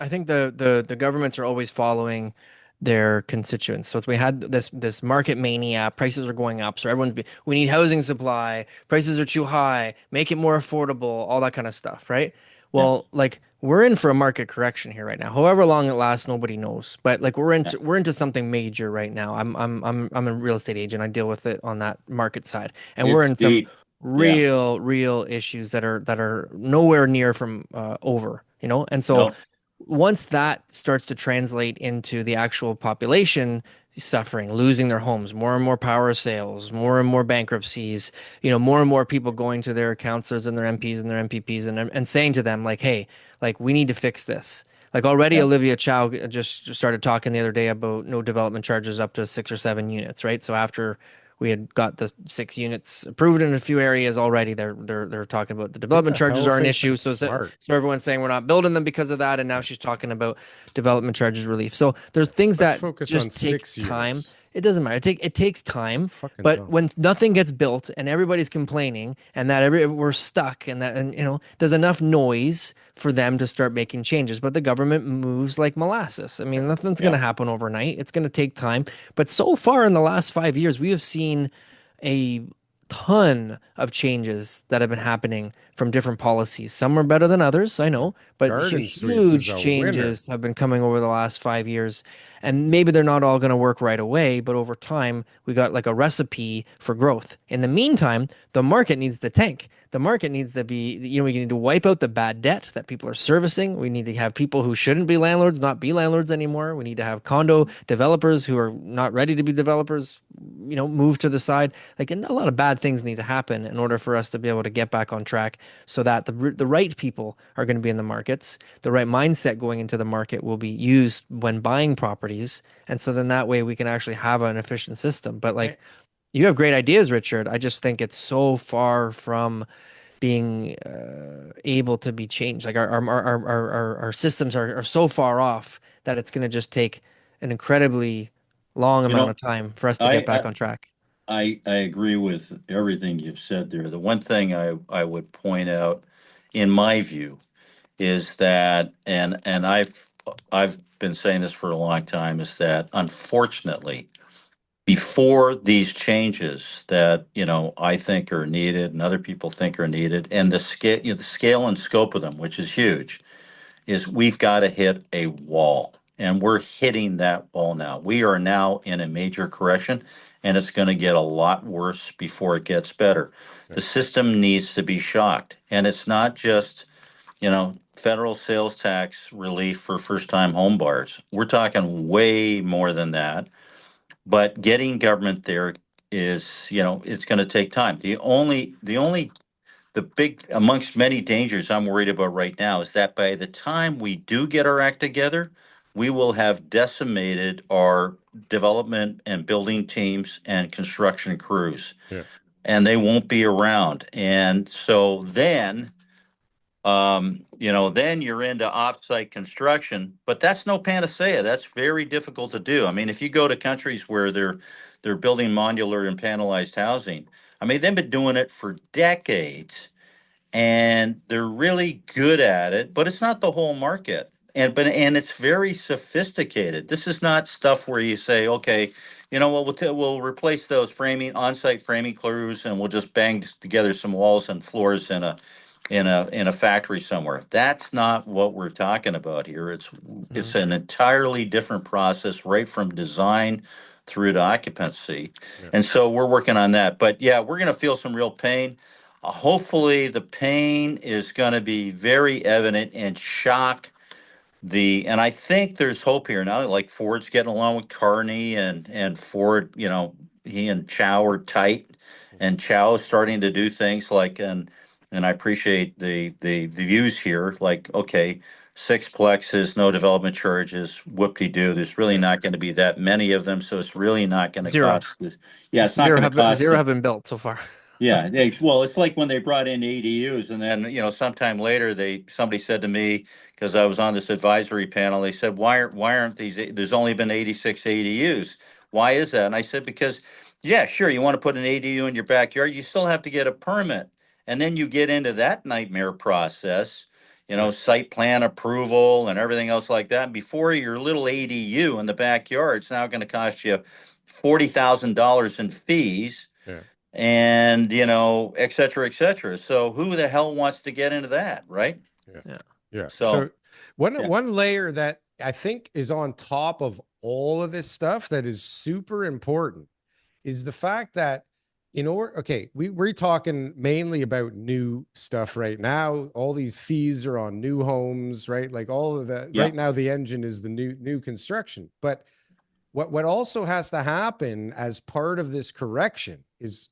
I think the governments are always following their constituents. So we had this market mania, prices are going up, so we need housing supply, prices are too high, make it more affordable, all that kind of stuff, right? Yeah. Well, like we're in for a market correction here right now. However long it lasts, nobody knows. But like we're into something major right now. I'm a real estate agent. I deal with it on that market side, and we're It's in some deep. Yeah. real issues that are nowhere near from over, And so No. once that starts to translate into the actual population suffering, losing their homes, more and more power sales, more and more bankruptcies, more and more people going to their counselors and their MPs and their MPPs and saying to them like, hey, like we need to fix this. Like already Yeah. Olivia Chow just started talking the other day about no development charges up to 6 or 7 units, right? So after we had got the 6 units approved in a few areas already. They're talking about the Who development the charges hell are an thinks issue. that's So smart? everyone's saying we're not building them because of that, and now Yeah. she's talking about development charges relief. So there's things Let's that focus on just take 6 time. units. It doesn't matter. It takes time, Fucking but dumb. when nothing gets built and everybody's complaining and that we're stuck and there's enough noise for them to start making changes. But the government moves like molasses. I mean, nothing's going Yeah. to happen overnight. It's going to take time. But so far in the last 5 years, we have seen a ton of changes that have been happening from different policies. Some are better than others, I know, but Garden Suites is huge a winner. changes have been coming over the last 5 years. And maybe they're not all going to work right away, but over time, we got like a recipe for growth. In the meantime, the market needs to tank. The market needs to be, we need to wipe out the bad debt that people are servicing. We need to have people who shouldn't be landlords not be landlords anymore. We need to have condo developers who are not ready to be developers, move to the side. Like, and a lot of bad things need to happen in order for us to be able to get back on track so that the right people are going to be in the markets. The right mindset going into the market will be used when buying properties. And so then that way we can actually have an efficient system. But Eh, like, you have great ideas, Richard. I just think it's so far from being able to be changed. Like our systems are so far off that it's going to just take an incredibly long You amount know, of time for us to get I, back I on track. I agree with everything you've said there. The one thing I would point out, in my view, is that, and I've been saying this for a long time, is that unfortunately, before these changes that I think are needed and other people think are needed, and the scale and scope of them, which is huge, is we've got to hit a wall. And we're hitting that wall now. We are now in a major correction, and it's going to get a lot worse before it gets better. yeah. The system needs to be shocked. And it's not just federal sales tax relief for first-time home buyers. We're talking way more than that, but getting government there is, it's going to take time. The big, amongst many dangers I'm worried about right now is that by the time we do get our act together, we will have decimated our development and building teams and construction crews, Yeah. and they won't be around. And so then you're into off-site construction, but that's no panacea. That's very difficult to do. I mean, if you go to countries where they're building modular and panelized housing, I mean, they've been doing it for decades and they're really good at it, but it's not the whole market. And it's very sophisticated. This is not stuff where you say, okay, what we'll replace those framing on-site framing crews and we'll just bang together some walls and floors in a factory somewhere. That's not what we're talking about here. It's an entirely different process, right from design through to occupancy. Yeah. And so we're working on that. But yeah, we're going to feel some real pain. Hopefully, the pain is going to be very evident and shock and I think there's hope here now. Like Ford's getting along with Carney, and Ford, he and Chow are tight, and Chow is starting to do things like and I appreciate the views here. Like, okay, six plexes, no development charges, whoop-de-doo. There's really not going to be that many of them, so it's really not going to Zero. cost. Yeah, it's not going to cost. Zero have been built so far. Yeah, well, it's like when they brought in ADUs, and then sometime later, somebody said to me, because I was on this advisory panel, they said, why aren't these? There's only been 86 ADUs. Why is that? And I said, because yeah, sure, you want to put an ADU in your backyard, you still have to get a permit, and then you get into that nightmare process, site plan approval and everything else like that. And before your little ADU in the backyard, it's now going to cost you $40,000 in fees Yeah. and et cetera, et cetera. So who the hell wants to get into that, right? Yeah. Yeah. Yeah. So So one yeah. one layer that I think is on top of all of this stuff that is super important is the fact that we're talking mainly about new stuff right now. All these fees are on new homes, right? Like all of that. Yeah. Right now, the engine is the new construction. But what also has to happen as part of this correction is,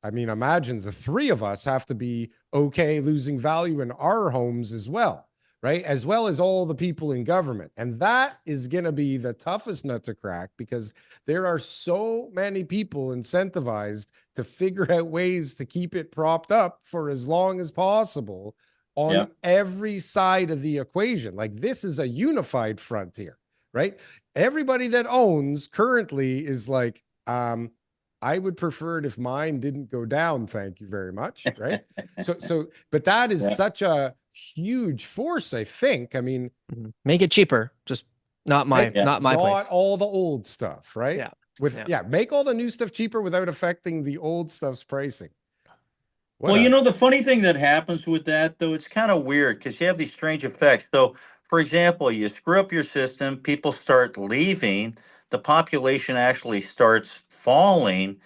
imagine the three of us have to be okay losing value in our homes as well, right? As well as all the people in government. And that is going to be the toughest nut to crack because there are so many people incentivized to figure out ways to keep it propped up for as long as possible on every side of the equation. Like this is a unified front here, right? Everybody that owns currently is like, I would prefer it if mine didn't go down. Thank you very much. Right. But that is such a huge force, I think. I mean, make it cheaper. Just not my place. All the old stuff, right? Yeah. Make all the new stuff cheaper without affecting the old stuff's pricing. The funny thing that happens with that, though, it's kind of weird because you have these strange effects. So, for example, you screw up your system, people start leaving, the population actually starts falling.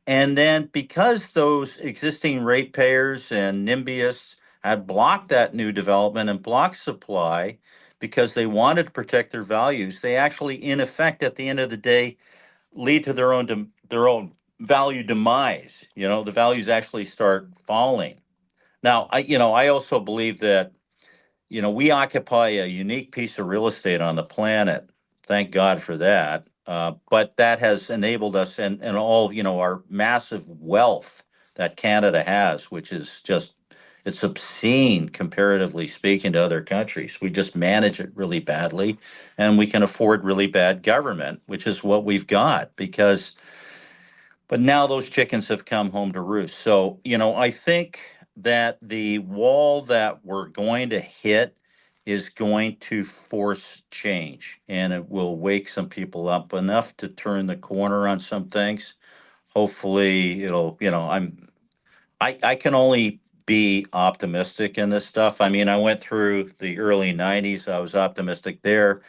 And then because those existing ratepayers and NIMBYists had blocked that new development and blocked supply because they wanted to protect their values, they actually, in effect, at the end of the day, lead to their own value demise. The values actually start falling. Now, I also believe that we occupy a unique piece of real estate on the planet. Thank God for that. But that has enabled us and all our massive wealth that Canada has, which is just it's obscene comparatively speaking to other countries. We just manage it really badly, and we can afford really bad government, which is what we've got but now those chickens have come home to roost. So, I think that the wall that we're going to hit is going to force change, and it will wake some people up enough to turn the corner on some things. Hopefully it'll, I can only be optimistic in this stuff. I mean, I went through the early 90s. I was optimistic there.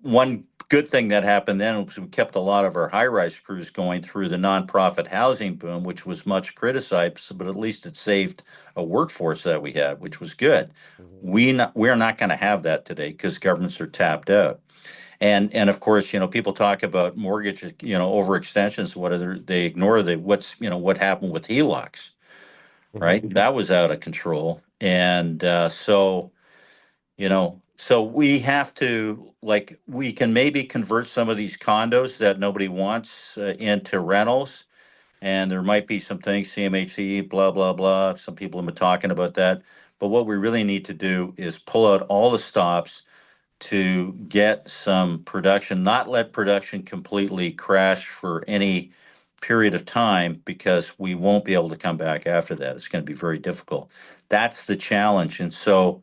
One good thing that happened then was we kept a lot of our high-rise crews going through the nonprofit housing boom, which was much criticized, but at least it saved a workforce that we had, which was good. Mhm. We're not going to have that today because governments are tapped out. And of course, people talk about mortgage, overextensions, they ignore what happened with HELOCs, Mhm. right? That was out of control. And so we have to, like, we can maybe convert some of these condos that nobody wants into rentals. And there might be some things, CMHC, blah, blah, blah. Some people have been talking about that. But what we really need to do is pull out all the stops to get some production, not let production completely crash for any period of time because we won't be able to come back after that. It's going to be very difficult. That's the challenge. And so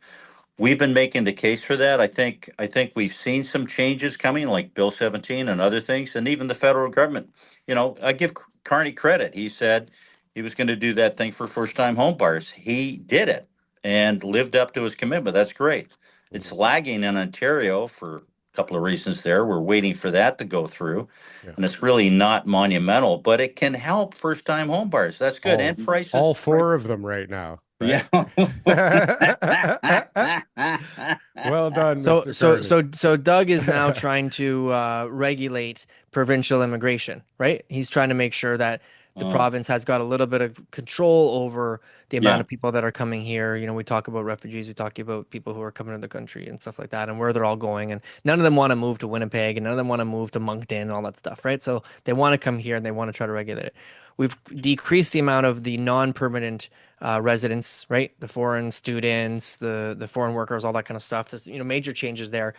we've been making the case for that. I think we've seen some changes coming, like Bill 17 and other things, and even the federal government. I give Carney credit. He said he was going to do that thing for first-time home buyers. He did it and lived up to his commitment. That's great. It's Mhm. lagging in Ontario for a couple of reasons there. We're waiting for that to go through, Yeah. and it's really not monumental, but it can help first-time home buyers. That's good. All And prices. all four of them right now, right? Yeah. Well done, So, Mr. so, Carney. so, so Doug is now trying to regulate provincial immigration, right? He's trying to make sure that the Oh, province has got a little bit of control over the amount yeah. of people that are coming here. We talk about refugees, we talk about people who are coming to the country and stuff like that, and where they're all going. And none of them want to move to Winnipeg, and none of them want to move to Moncton and all that stuff, right? So they want to come here and they want to try to regulate it. We've decreased the amount of the non-permanent residents, right? The foreign students, the foreign workers, all that kind of stuff. There's major changes there.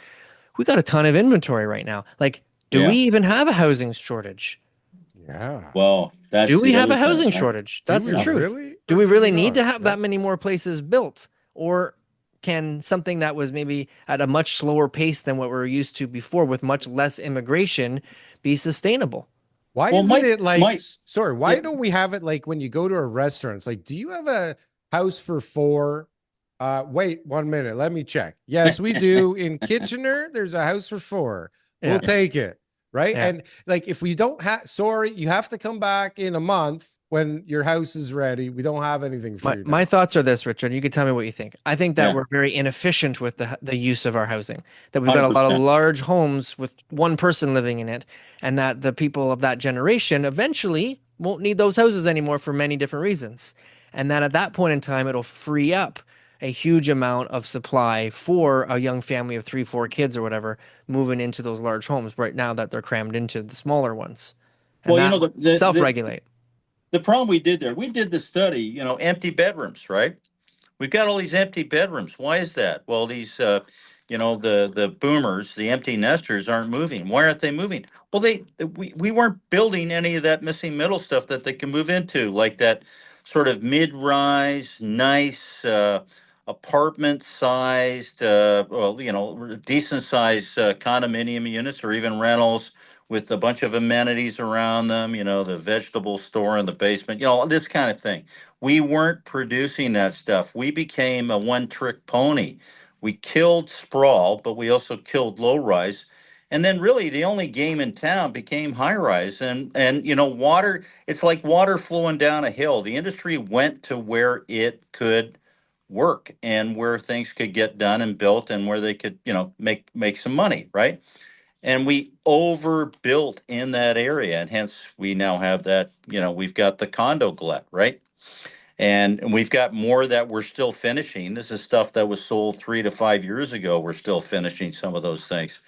We got a ton of inventory right now. Like, do we Yeah. even have a housing shortage? Yeah. Well, Do that's we the have other a thing, housing right? shortage? Do That's the we Yeah. truth. really, Do or we do really we need to not? have Yeah. that many more places built? Or can something that was maybe at a much slower pace than what we're used to before with much less immigration be sustainable? Why Well, isn't it like, Mike, sorry, why yeah. don't we have it like when you go to a restaurant? It's like, do you have a house for four? Wait 1 minute. Let me check. Yes, we do. In Kitchener, there's a house for four. We'll Yeah. take it. Right. Yeah. And like, if we don't have, sorry, you have to come back in a month when your house is ready. We don't have anything for you My now. thoughts are this, Richard. You can tell me what you think. I think that Yeah. we're very inefficient with the use of our housing. That we've got a lot of 100%. large homes with one person living in it, and that the people of that generation eventually won't need those houses anymore for many different reasons. And that at that point in time, it'll free up a huge amount of supply for a young family of 3, 4 kids or whatever moving into those large homes right now that they're crammed into the smaller ones. And Well, that the self-regulate. the problem we did there, we did the study, empty bedrooms, right? We've got all these empty bedrooms. Why is that? Well, these, the boomers, the empty nesters aren't moving. Why aren't they moving? Well, we weren't building any of that missing middle stuff that they can move into, like that sort of mid-rise, nice apartment-sized, decent-sized condominium units or even rentals with a bunch of amenities around them. The vegetable store in the basement. This kind of thing. We weren't producing that stuff. We became a one-trick pony. We killed sprawl, but we also killed low rise. And then really the only game in town became high rise. And water, it's like water flowing down a hill. The industry went to where it could work and where things could get done and built and where they could, make some money, right? And we overbuilt in that area. And hence we now have that, we've got the condo glut, right? And we've got more that we're still finishing. This is stuff that was sold 3 to 5 years ago. We're still finishing some of those things,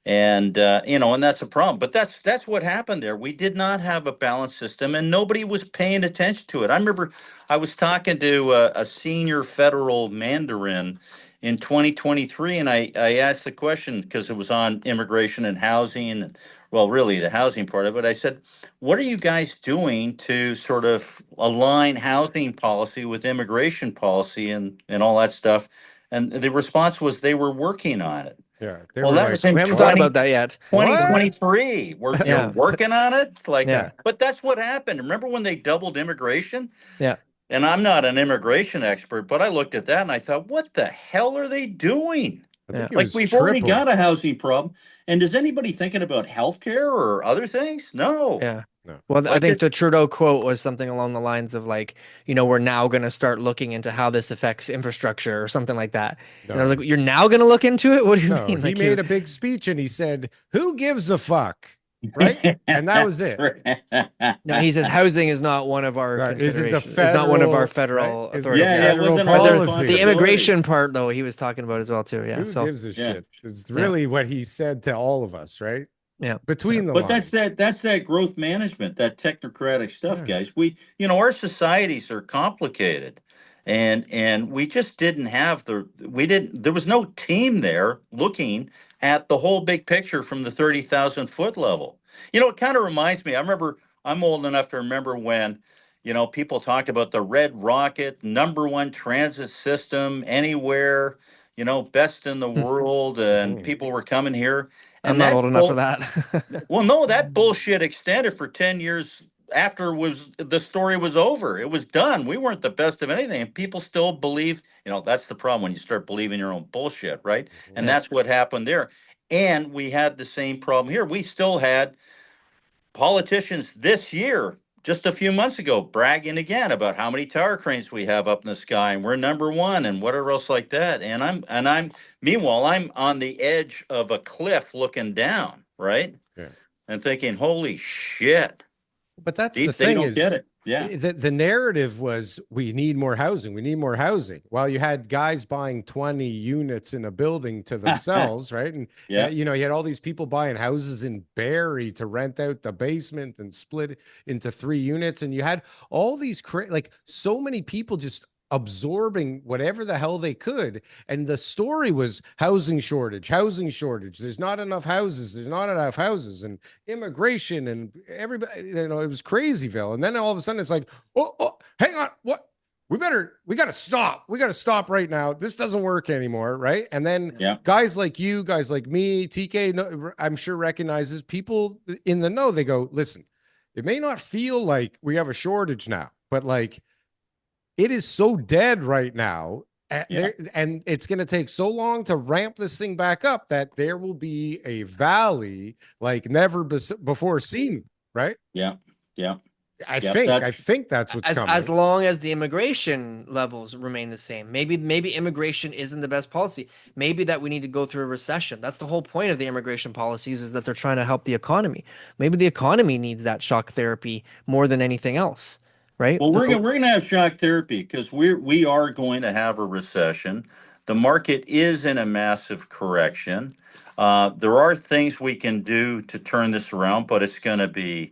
and that's a problem. But that's what happened there. We did not have a balanced system, and nobody was paying attention to it. I remember I was talking to a senior federal Mandarin in 2023, and I asked the question because it was on immigration and housing, and well, really the housing part of it. I said, "What are you guys doing to sort of align housing policy with immigration policy and all that stuff?" And the response was they were working on it. Yeah. They Well, were that was like, in We haven't thought about that yet. what? 2023. They're Yeah. working on it. Like, Yeah. but that's what happened. Remember when they doubled immigration? Yeah. And I'm not an immigration expert, but I looked at that and I thought, what the hell are they doing? I Yeah. think it Like was we've already triple. got a housing problem. And is anybody thinking about healthcare or other things? No. Yeah. No. Well, I Like think it's the Trudeau quote was something along the lines of like, we're now going to start looking into how this affects infrastructure or something like that. And I was No. like, you're now going to look into it? What do you No, mean? he Like made a big speech and he said, "Who gives a fuck?" Right? And that was that's it. right. no, he says housing is not one of our Isn't the considerations. It's not one of our federal, right? federal Isn't the authorities. Yeah, yeah, Yeah. it federal wasn't But our the policy? responsibility. immigration part though, he was talking about as well too. Yeah. Who So gives a Yeah. shit? It's yeah. really what he said to all of us, right? Yeah. Yeah. Between the But lines. that's that growth management, that technocratic stuff, Yeah. guys. Our societies are complicated. And we just didn't have there was no team there looking at the whole big picture from the 30,000 foot level. It kind of reminds me, I'm old enough to remember when, people talked about the red rocket, number one transit system anywhere, best in the world, and Mhm. people were coming here. I'm And not that old enough for bull that. well, no, that bullshit extended for 10 years after was the story was over. It was done. We weren't the best of anything. And people still believe, that's the problem when you start believing your own bullshit, right? And Mhm. Yeah. that's what happened there. And we had the same problem here. We still had politicians this year, just a few months ago, bragging again about how many tower cranes we have up in the sky and we're number one and whatever else like that. And I'm meanwhile, I'm on the edge of a cliff looking down, right? Yeah. And thinking, holy shit, But that's the they thing don't get is it. Yeah. the narrative was we need more housing. We need more housing. While you had guys buying 20 units in a building to themselves, right? And Yeah. you had all these people buying houses in Barrie to rent out the basement and split it into 3 units. And you had all these like so many people just absorbing whatever the hell they could. And the story was housing shortage, housing shortage. There's not enough houses. There's not enough houses. And immigration and everybody, it was crazyville. And then all of a sudden it's like, oh, hang on, what? We got to stop. We got to stop right now. This doesn't work anymore, right? And then Yeah. guys like you, guys like me, TK, I'm sure recognizes people in the know. They go, listen, it may not feel like we have a shortage now, but like it is so dead right now. Yeah. And it's going to take so long to ramp this thing back up that there will be a valley like never before seen, right? Yeah. Yeah. I Yep. think I think that's what's As coming. long as the immigration levels remain the same. Maybe immigration isn't the best policy. Maybe that we need to go through a recession. That's the whole point of the immigration policies is that they're trying to help the economy. Maybe the economy needs that shock therapy more than anything else, right? Well, we're gonna have shock therapy because we are going to have a recession. The market is in a massive correction. There are things we can do to turn this around, but it's gonna be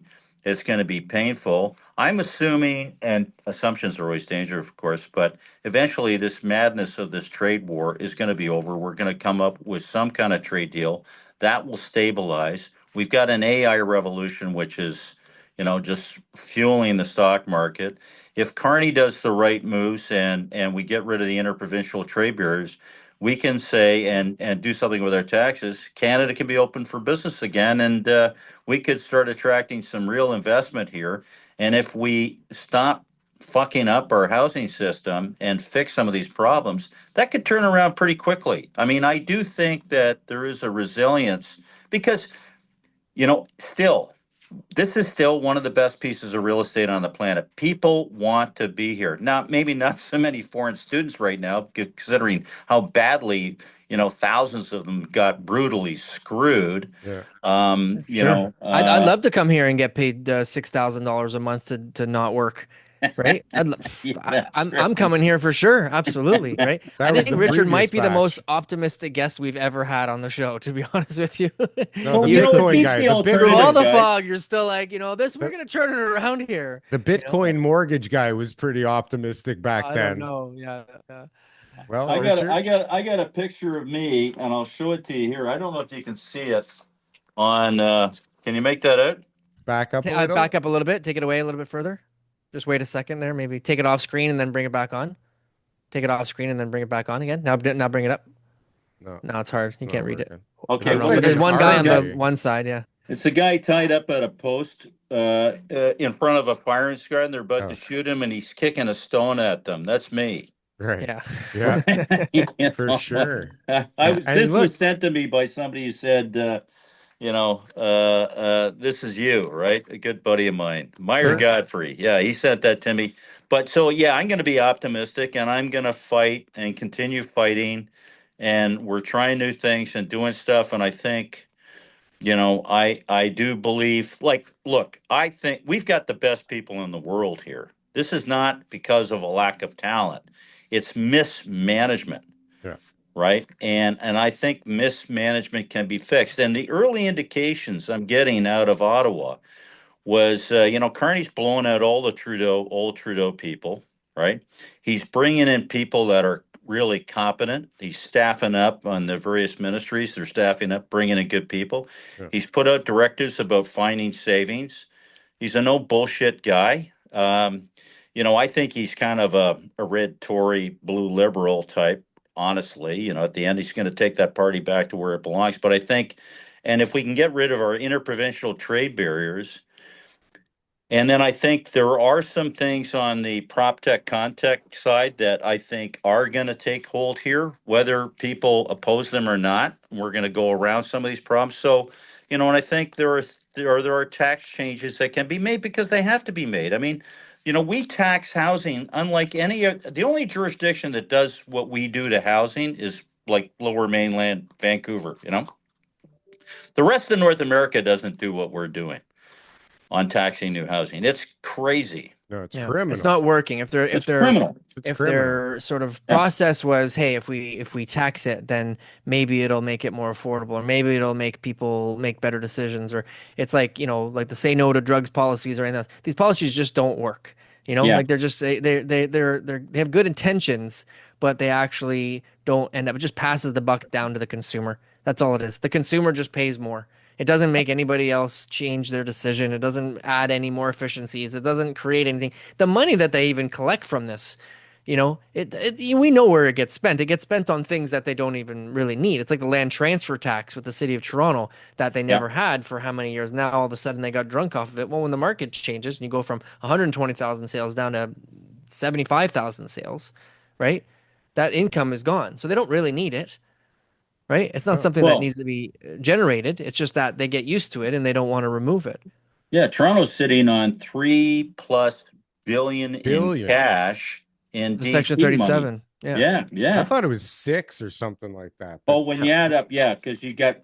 painful. I'm assuming, and assumptions are always dangerous, of course, but eventually this madness of this trade war is going to be over. We're going to come up with some kind of trade deal that will stabilize. We've got an AI revolution, which is just fueling the stock market. If Carney does the right moves and we get rid of the interprovincial trade barriers, we can say and do something with our taxes. Canada can be open for business again, and we could start attracting some real investment here. And if we stop fucking up our housing system and fix some of these problems, that could turn around pretty quickly. I mean, I do think that there is a resilience because, still, this is still one of the best pieces of real estate on the planet. People want to be here. Now, maybe not so many foreign students right now, considering how badly, thousands of them got brutally screwed. Yeah. Sure. I'd love to come here and get paid $6,000 a month to not work, right? yeah, that's I'm right. coming here for sure. Absolutely, right? I That was think the Richard previous might be the most batch. optimistic guest we've ever had on the show, to be honest with you. No, the Well, You Bitcoin he's guy, the the through all alternative, Bitcoin, the guys. fog, you're still like, we're the, gonna turn it around here. the Bitcoin mortgage guy was pretty optimistic back I don't then. know. Yeah, yeah. Well, I So got Richard, I got a picture of me, and I'll show it to you here. I don't know if you can see it on. Can you make that out? back up a back little. up a little bit. Take it away a little bit further. Just wait a second there. Maybe take it off screen and then bring it back on. Take it off screen and then bring it back on again. Now bring it up. No, No, it's hard. You not can't read it. working. It I Okay, don't looks know, well, but like there's an one guy on the RV. one side. Yeah. it's a guy tied up at a post in front of a firing squad, and they're about to Oh, shoot him, and he's kicking a stone at them. That's me. Right. Yeah. Yeah, You for know, sure. Yeah. And this look, was sent to me by somebody who said, this is you, right? A good buddy of mine, Meyer sure. Godfrey. Yeah, he sent that to me. But so, yeah, I'm going to be optimistic and I'm going to fight and continue fighting. And we're trying new things and doing stuff. And I think, I do believe, like, look, I think we've got the best people in the world here. This is not because of a lack of talent, it's mismanagement, Yeah. right? And I think mismanagement can be fixed. And the early indications I'm getting out of Ottawa was, Carney's blowing out all the old Trudeau people, right? He's bringing in people that are really competent. He's staffing up on the various ministries. They're staffing up, bringing in good people. Yeah. He's put out directives about finding savings. He's a no bullshit guy. I think he's kind of a red Tory, blue liberal type. Honestly, at the end, he's going to take that party back to where it belongs. But I think, and if we can get rid of our interprovincial trade barriers, and then I think there are some things on the prop tech contech side that I think are going to take hold here, whether people oppose them or not. We're going to go around some of these problems. So, and I think there are tax changes that can be made because they have to be made. I mean, we tax housing unlike the only jurisdiction that does what we do to housing is like Lower Mainland Vancouver. The rest of North America doesn't do what we're doing on taxing new housing. It's crazy. No, it's Yeah, it's criminal. not working. If they're if It's they're criminal. It's if criminal. their sort of Yeah. process was, hey, if we tax it, then maybe it'll make it more affordable, or maybe it'll make people make better decisions, or it's like like the say no to drugs policies or anything else. These policies just don't work. Yeah. Like they're just they have good intentions, but they actually don't end up. It just passes the buck down to the consumer. That's all it is. The consumer just pays more. It doesn't make anybody else change their decision. It doesn't add any more efficiencies. It doesn't create anything. The money that they even collect from this, we know where it gets spent. It gets spent on things that they don't even really need. It's like the land transfer tax with the city of Toronto that they Yeah. never had for how many years. Now all of a sudden they got drunk off of it. Well, when the market changes and you go from 120,000 sales down to 75,000 sales, right? That income is gone. So they don't really need it, right? It's not No. something that Well, needs to be generated. It's just that they get used to it and they don't want to remove it. yeah, Toronto's sitting on 3+ billion in Billion. cash in The Section DC money. 37. Yeah. Yeah, I yeah. thought it was 6 or something like that. But Oh, when you add up, yeah, because you got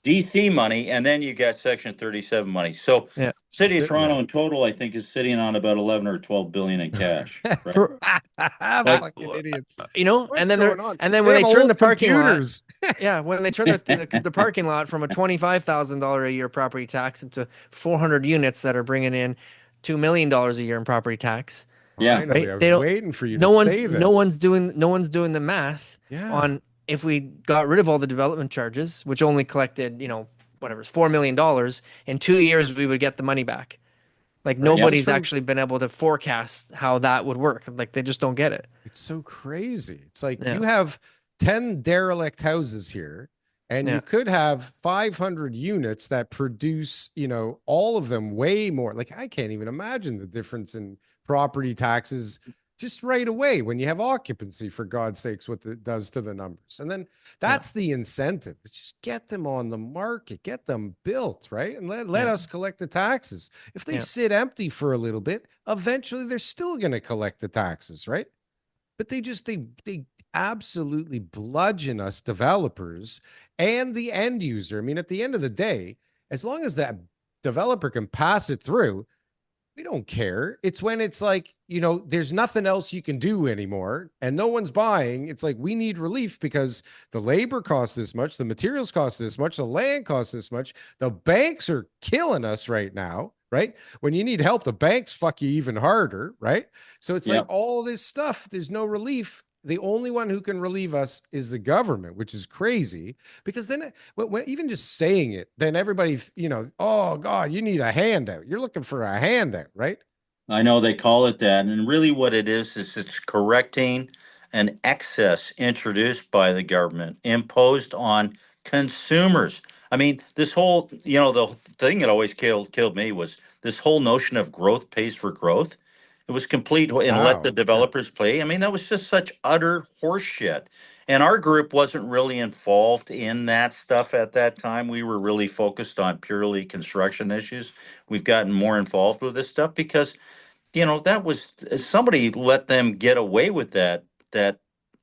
DC money and then you got Section 37 money. So Yeah. City of sitting Toronto there. in total, I think, is sitting on about 11 or 12 billion in cash. Right? For Like, Fucking idiots. and What's then going on? and then They when have they turn the old parking lot, computers. yeah, when they turn the parking lot from a $25,000 a year property tax into 400 units that are bringing in $2 million a year in property tax, yeah, Finally, right? I was They don't. waiting for you to No one's say no this. one's doing no one's doing the math Yeah. on if we got rid of all the development charges, which only collected whatever it's $4 million in 2 years, we would get the money back. Like Right. yeah, Just nobody's from actually been able to forecast how that would work. Like they just don't get it. It's so crazy. It's like Yeah. you have 10 derelict houses here, and Yeah. you could have 500 units that produce, all of them way more. Like I can't even imagine the difference in property taxes just right away when you have occupancy, for God's sakes, what it does to the numbers. And then that's the incentive. It's just get them on the market, get them built, right? And let Yeah. us collect the taxes. If they Yeah. sit empty for a little bit, eventually they're still going to collect the taxes, right? But they absolutely bludgeon us developers and the end user. I mean, at the end of the day, as long as that developer can pass it through, we don't care. It's when it's like, there's nothing else you can do anymore and no one's buying. It's like we need relief because the labor costs this much, the materials cost this much, the land costs this much. The banks are killing us right now, right? When you need help, the banks fuck you even harder, right? So it's yeah. like all this stuff, there's no relief. The only one who can relieve us is the government, which is crazy because then when even just saying it, then everybody, oh God, you need a handout. You're looking for a handout, right? I know they call it that. And really what it is it's correcting an excess introduced by the government imposed on consumers. I mean, this whole, the thing that always killed me was this whole notion of growth pays for growth. It It was complete and let the Wow. Yeah. developers play. I mean, that was just such utter horseshit. And our group wasn't really involved in that stuff at that time. We were really focused on purely construction issues. We've gotten more involved with this stuff because that was somebody let them get away with that,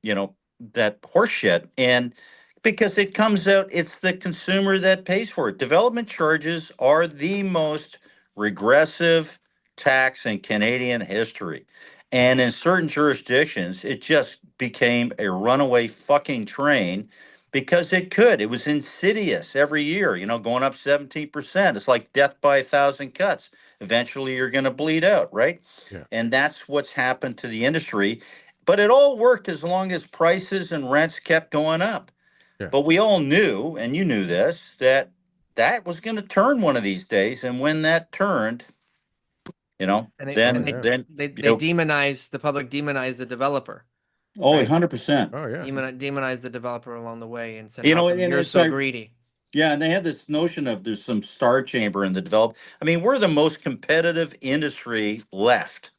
you know, that horseshit. And because it comes out, it's the consumer that pays for it. Development charges are the most regressive tax in Canadian history. And in certain jurisdictions, it just became a runaway fucking train because it could. It was insidious every year, going up 17%. It's like death by a thousand cuts. Eventually, you're going to bleed out, right? Yeah. And that's what's happened to the industry. But it all worked as long as prices and rents kept going up. Yeah. But we all knew, and you knew this, that was going to turn one of these days. And when that turned, And they Oh, and then they yeah. then they demonize the public, demonize the developer, oh, right? 100%. Oh, yeah. Demonize the developer along the way and said, "How come And you're it's so like, greedy?" yeah, and they had this notion of there's some star chamber in the develop. I mean, we're the most competitive industry left.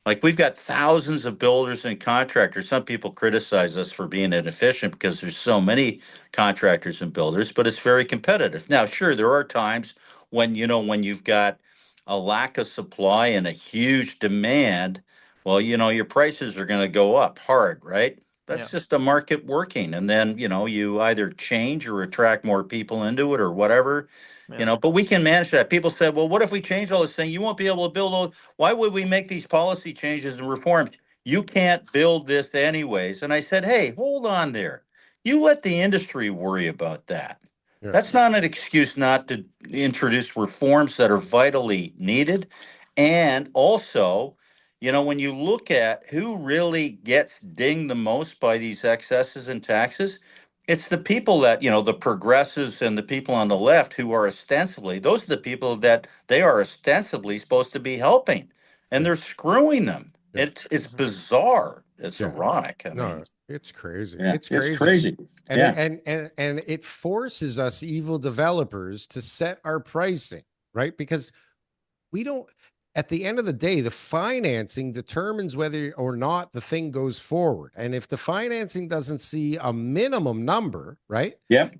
Like we've got thousands of builders and contractors. Some people criticize us for being inefficient because there's so many contractors and builders, but it's very competitive. Now, sure, there are times when you've got a lack of supply and a huge demand, well, your prices are going to go up hard, right? That's Yeah, just the market working. And then, you either change or attract more people into it or whatever. yeah, But we can manage that. People said, well, what if we change all this thing? You won't be able to build all. Why would we make these policy changes and reforms? You can't build this anyways. And I said, hey, hold on there. You let the industry worry about that. Yeah. That's not an excuse not to introduce reforms that are vitally needed. And also, when you look at who really gets dinged the most by these excesses in taxes, it's the people that, the progressives and the people on the left who are ostensibly, those are the people that they are ostensibly supposed to be helping, and Yeah. they're screwing them. Yeah. It's bizarre. It's Yeah. ironic. I mean, No, it's crazy. yeah, It's it's crazy. crazy. And Yeah. it forces us evil developers to set our pricing, right? Because we don't, at the end of the day, the financing determines whether or not the thing goes forward. And if the financing doesn't see a minimum number, right, Yep.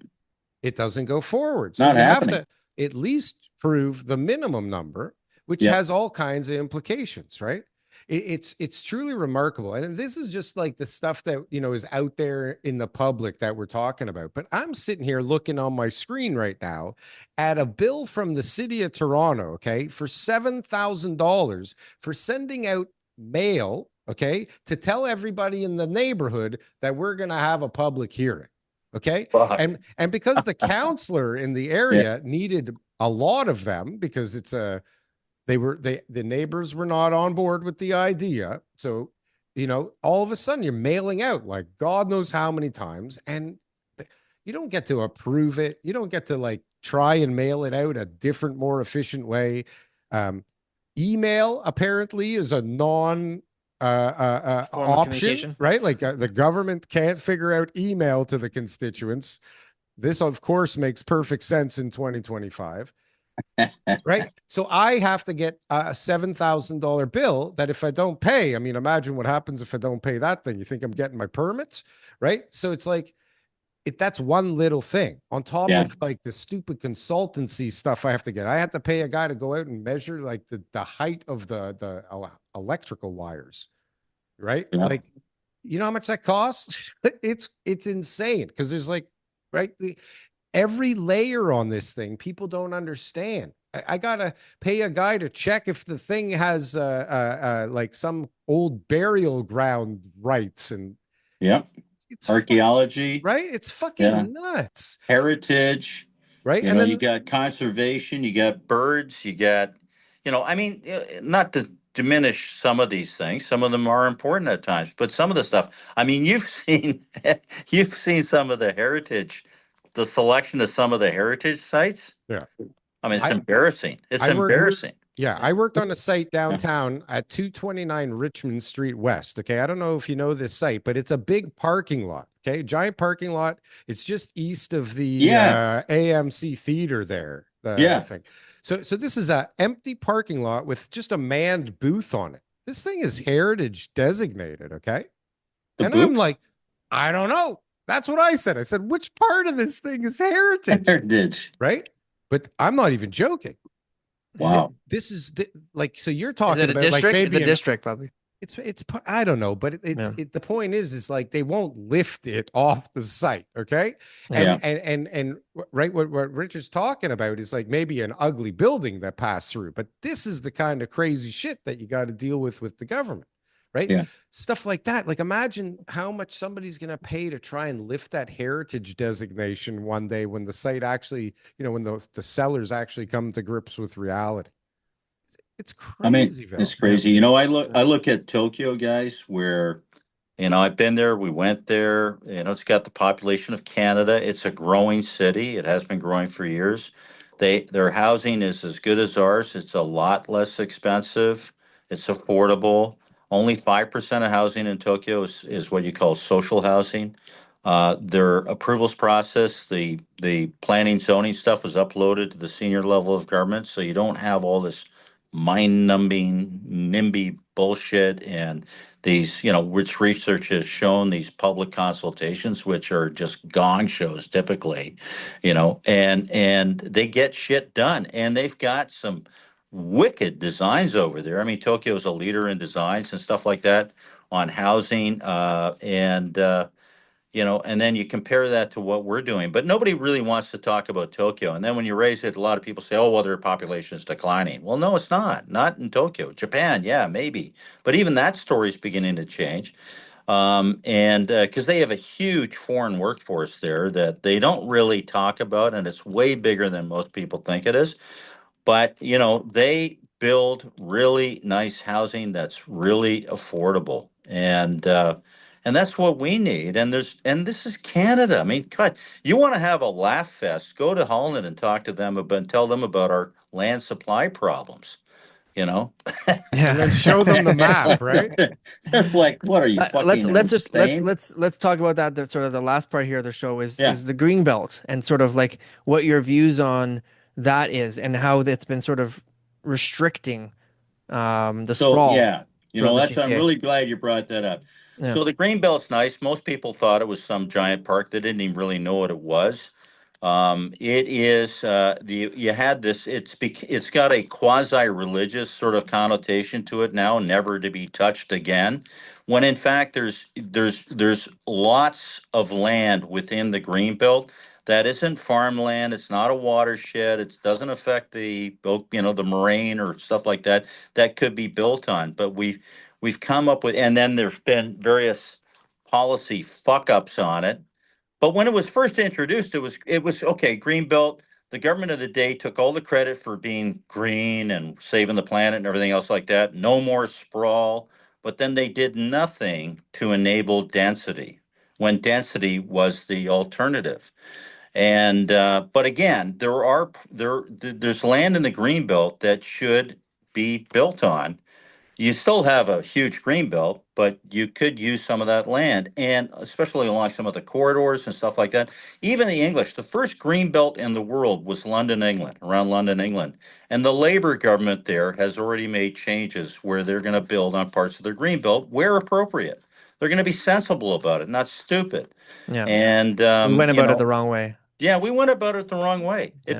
it doesn't go forward. So Not you have happening. to at least prove the minimum number, which Yep. has all kinds of implications, right? It's truly remarkable. And this is just like the stuff that, is out there in the public that we're talking about. But I'm sitting here looking on my screen right now at a bill from the city of Toronto, okay, for $7,000 for sending out mail, okay, to tell everybody in the neighborhood that we're going to have a public hearing. Okay. Fuck. And because the counselor in the Yeah. area needed a lot of them because the neighbors were not on board with the idea. So, all of a sudden you're mailing out like God knows how many times, and you don't get to approve it. You don't get to like try and mail it out a different, more efficient way. Email apparently is a non form of option, communication. right? Like the government can't figure out email to the constituents. This, of course, makes perfect sense in 2025. Right. So I have to get a $7,000 bill that if I don't pay, I mean, imagine what happens if I don't pay that thing. You think I'm getting my permits? Right. So it's like, that's one little thing on top Yeah. of like the stupid consultancy stuff I have to get. I had to pay a guy to go out and measure like the height of the electrical wires. Right. Yeah. Like, you know how much that costs? It's insane because there's like, right. Every layer on this thing, people don't understand. I gotta pay a guy to check if the thing has like some old burial ground rights, and Yep. it's Archaeology. right. It's Yeah. fucking nuts, Heritage. right? You And know, you then got conservation, you got birds, you got, I mean, not to diminish some of these things. Some of them are important at times, but some of the stuff, I mean, you've seen, you've seen some of the heritage, the selection of some of the heritage sites. yeah, I mean, it's I embarrassing. It's I worked. embarrassing. Yeah, I worked on a site Yeah. downtown at 229 Richmond Street West. Okay, I don't know if you know this site, but it's a big parking lot. Okay, giant parking lot. It's just east of the Yeah. AMC theater there. The Yeah. thing. So this is a empty parking lot with just a manned booth on it. This thing is heritage designated, okay? The And I'm boot like, I don't know. That's what I said. I said, which part of this thing is heritage? heritage. Right? But I'm not even joking. Yeah. Wow. This is like, so you're Is talking it a about like district? It's a maybe an district, probably. it's I don't know, but Yeah. the point is like they won't lift it off the site, okay? Yeah. And right, what Richard's talking about is like maybe an ugly building that passed through, but this is the kind of crazy shit that you got to deal with the government, right? Yeah. Stuff like that. Like imagine how much somebody's going to pay to try and lift that heritage designation one day when the site actually, when the sellers actually come to grips with reality. It's I mean, crazy, it's Bill. Yeah. crazy. I look at Tokyo, guys, where, I've been there, we went there, it's got the population of Canada. It's a growing city. It has been growing for years. Their housing is as good as ours. It's a lot less expensive. It's affordable. Only 5% of housing in Tokyo is what you call social housing. Their approvals process, the planning zoning stuff was uploaded to the senior level of government, so you don't have all this mind-numbing, NIMBY bullshit and these, which research has shown these public consultations, which are just gong shows typically, and they get shit done, and they've got some wicked designs over there. I mean, Tokyo is a leader in designs and stuff like that on housing, and then you compare that to what we're doing, but nobody really wants to talk about Tokyo. And then when you raise it, a lot of people say, oh, well, their population is declining. Well, no, it's not in Tokyo. Japan, yeah, maybe. But even that story is beginning to change. And because they have a huge foreign workforce there that they don't really talk about, and it's way bigger than most people think it is. But they build really nice housing that's really affordable, and that's what we need. And this is Canada. I mean, God, you want to have a laugh fest? Go to Holland and talk to them about and tell them about our land supply problems. You know, And then show them the map, Yeah. right? they're like, "What are you let's fucking let's just insane?" let's talk about that. The sort of the last part here of the show Yeah. is the green belt and sort of like what your views on that is and how it's been sort of restricting the So sprawl yeah, throughout the that's I'm GTA. really glad you brought that up. Yeah. So the Greenbelt's nice. Most people thought it was some giant park. They didn't even really know what it was. It is the you had this. It's got a quasi-religious sort of connotation to it now, never to be touched again. When in fact there's lots of land within the Greenbelt that isn't farmland. It's not a watershed. It doesn't affect the moraine or stuff like that that could be built on. But we've come up with, and then there's been various policy fuck ups on it. But when it was first introduced, it was okay. Greenbelt. The government of the day took all the credit for being green and saving the planet and everything else like that. No more sprawl. But then they did nothing to enable density when density was the alternative. And but again, there's land in the greenbelt that should be built on. You still have a huge green belt, but you could use some of that land, and especially along some of the corridors and stuff like that. Even the English, the first green belt in the world was London, England, around London, England. And the Labour government there has already made changes where they're going to build on parts of their green belt where appropriate. They're going to be sensible about it, not stupid. Yeah. And We went about it the wrong way. yeah, we went about it the wrong way. Yeah.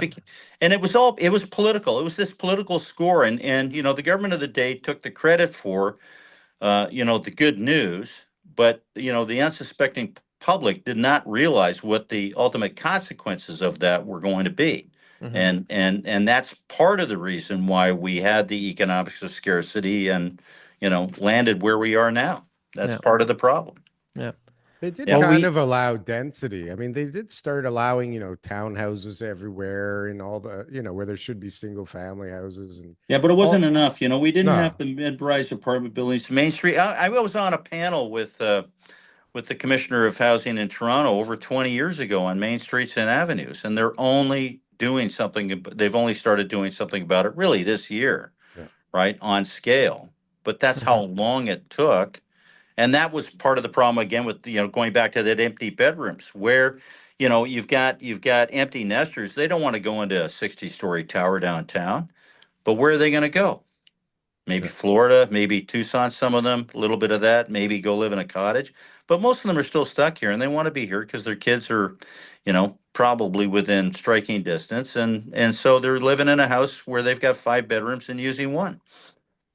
And it was political. It was this political score, and the government of the day took the credit for the good news, but the unsuspecting public did not realize what the ultimate consequences of that were going to be. Hmm. And that's part of the reason why we had the economics of scarcity and landed where we are now. That's Yeah. part of the problem. Yeah. They did Yeah. Well, kind we of allow density. I mean, they did start allowing, townhouses everywhere and all the, where there should be single family houses and Yeah, but it wasn't all. enough. We didn't have No, the mid-rise apartment buildings. Main Street. I was on a panel with the commissioner of housing in Toronto over 20 years ago on main streets and avenues, and they're only doing something. They've only started doing something about it really this year, yeah. right, on scale. But that's how Mhm. long it took, and that was part of the problem again with going back to that empty bedrooms where you've got empty nesters. They don't want to go into a 60-story tower downtown, but where are they going to go? maybe Yeah. Florida, maybe Tucson, some of them, a little bit of that, maybe go live in a cottage. But most of them are still stuck here and they want to be here because their kids are, probably within striking distance. And so they're living in a house where they've got 5 bedrooms and using one.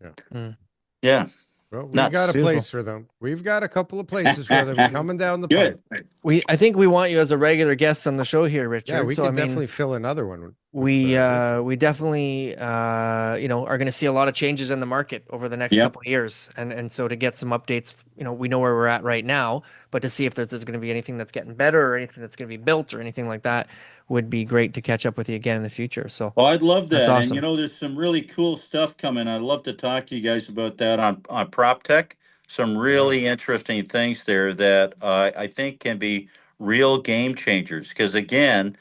Yeah. Mm. Yeah. Well, we've got Nuts. a Beautiful. place for them. We've got a couple of places for them coming down the Good. pipe. I think we want you as a regular guest on the show here, Richard. Yeah, we so can I mean, definitely fill another one. With, we definitely are going to see a lot of changes in the market over the next Yep. couple of years, and so to get some updates, we know where we're at right now, but to see if there's going to be anything that's getting better or anything that's going to be built or anything like that would be great to catch up with you again in the future. So Well, I'd love that's that. And awesome. there's some really cool stuff coming. I'd love to talk to you guys about that on prop tech. Some really interesting things there that I think can be real game changers. Because again,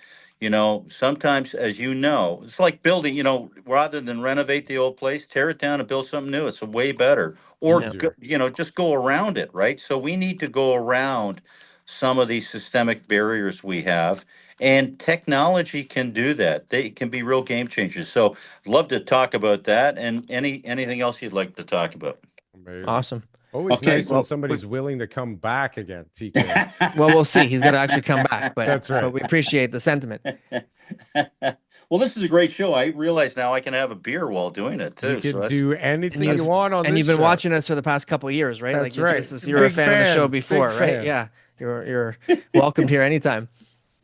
sometimes, as it's like building. Rather than renovate the old place, tear it down and build something new. It's way better. Or Easier. just go around it, right? So we need to go around some of these systemic barriers we have. And technology can do that. They can be real game changers. So love to talk about that and anything else you'd like to talk about. Amazing. Awesome. Always Okay, nice when well, somebody's willing to come back again, TK. Well, we'll see. He's got to actually come back, but That's right. But we appreciate the sentiment. Well, this is a great show. I realize now I can have a beer while doing it You too. can So do anything you've- you want on And this you've been show. watching us for the past couple of years, right? That's like right. This is, you're a Big fan of the show fan. before, Big right? fan. Yeah. You're welcomed here anytime.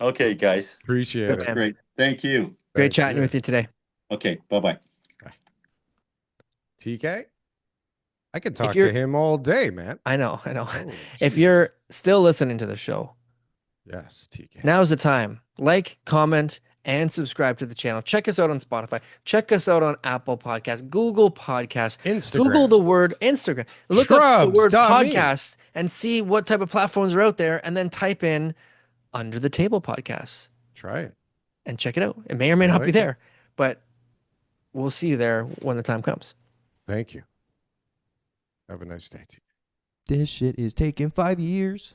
okay, guys, Appreciate Good it. man. great. Thank you. Great Thank chatting you. with you today. Okay, bye-bye. TK? I could talk you're- to him all day, man. I know. Oh, If jeez. you're still listening to the show, Yes, TK. now's the time. Like, comment, and subscribe to the channel. Check us out on Spotify. Check us out on Apple Podcasts, Google Podcasts, Instagram. Google the word Instagram. Look up the word Shrubs.me. podcast and see what type of platforms are out there, and then type in Under the Table Podcasts Try it. and check it out. It may or may I not be like it. there, but we'll see you there when the time comes. Thank you. Have a nice day. This shit is taking 5 years.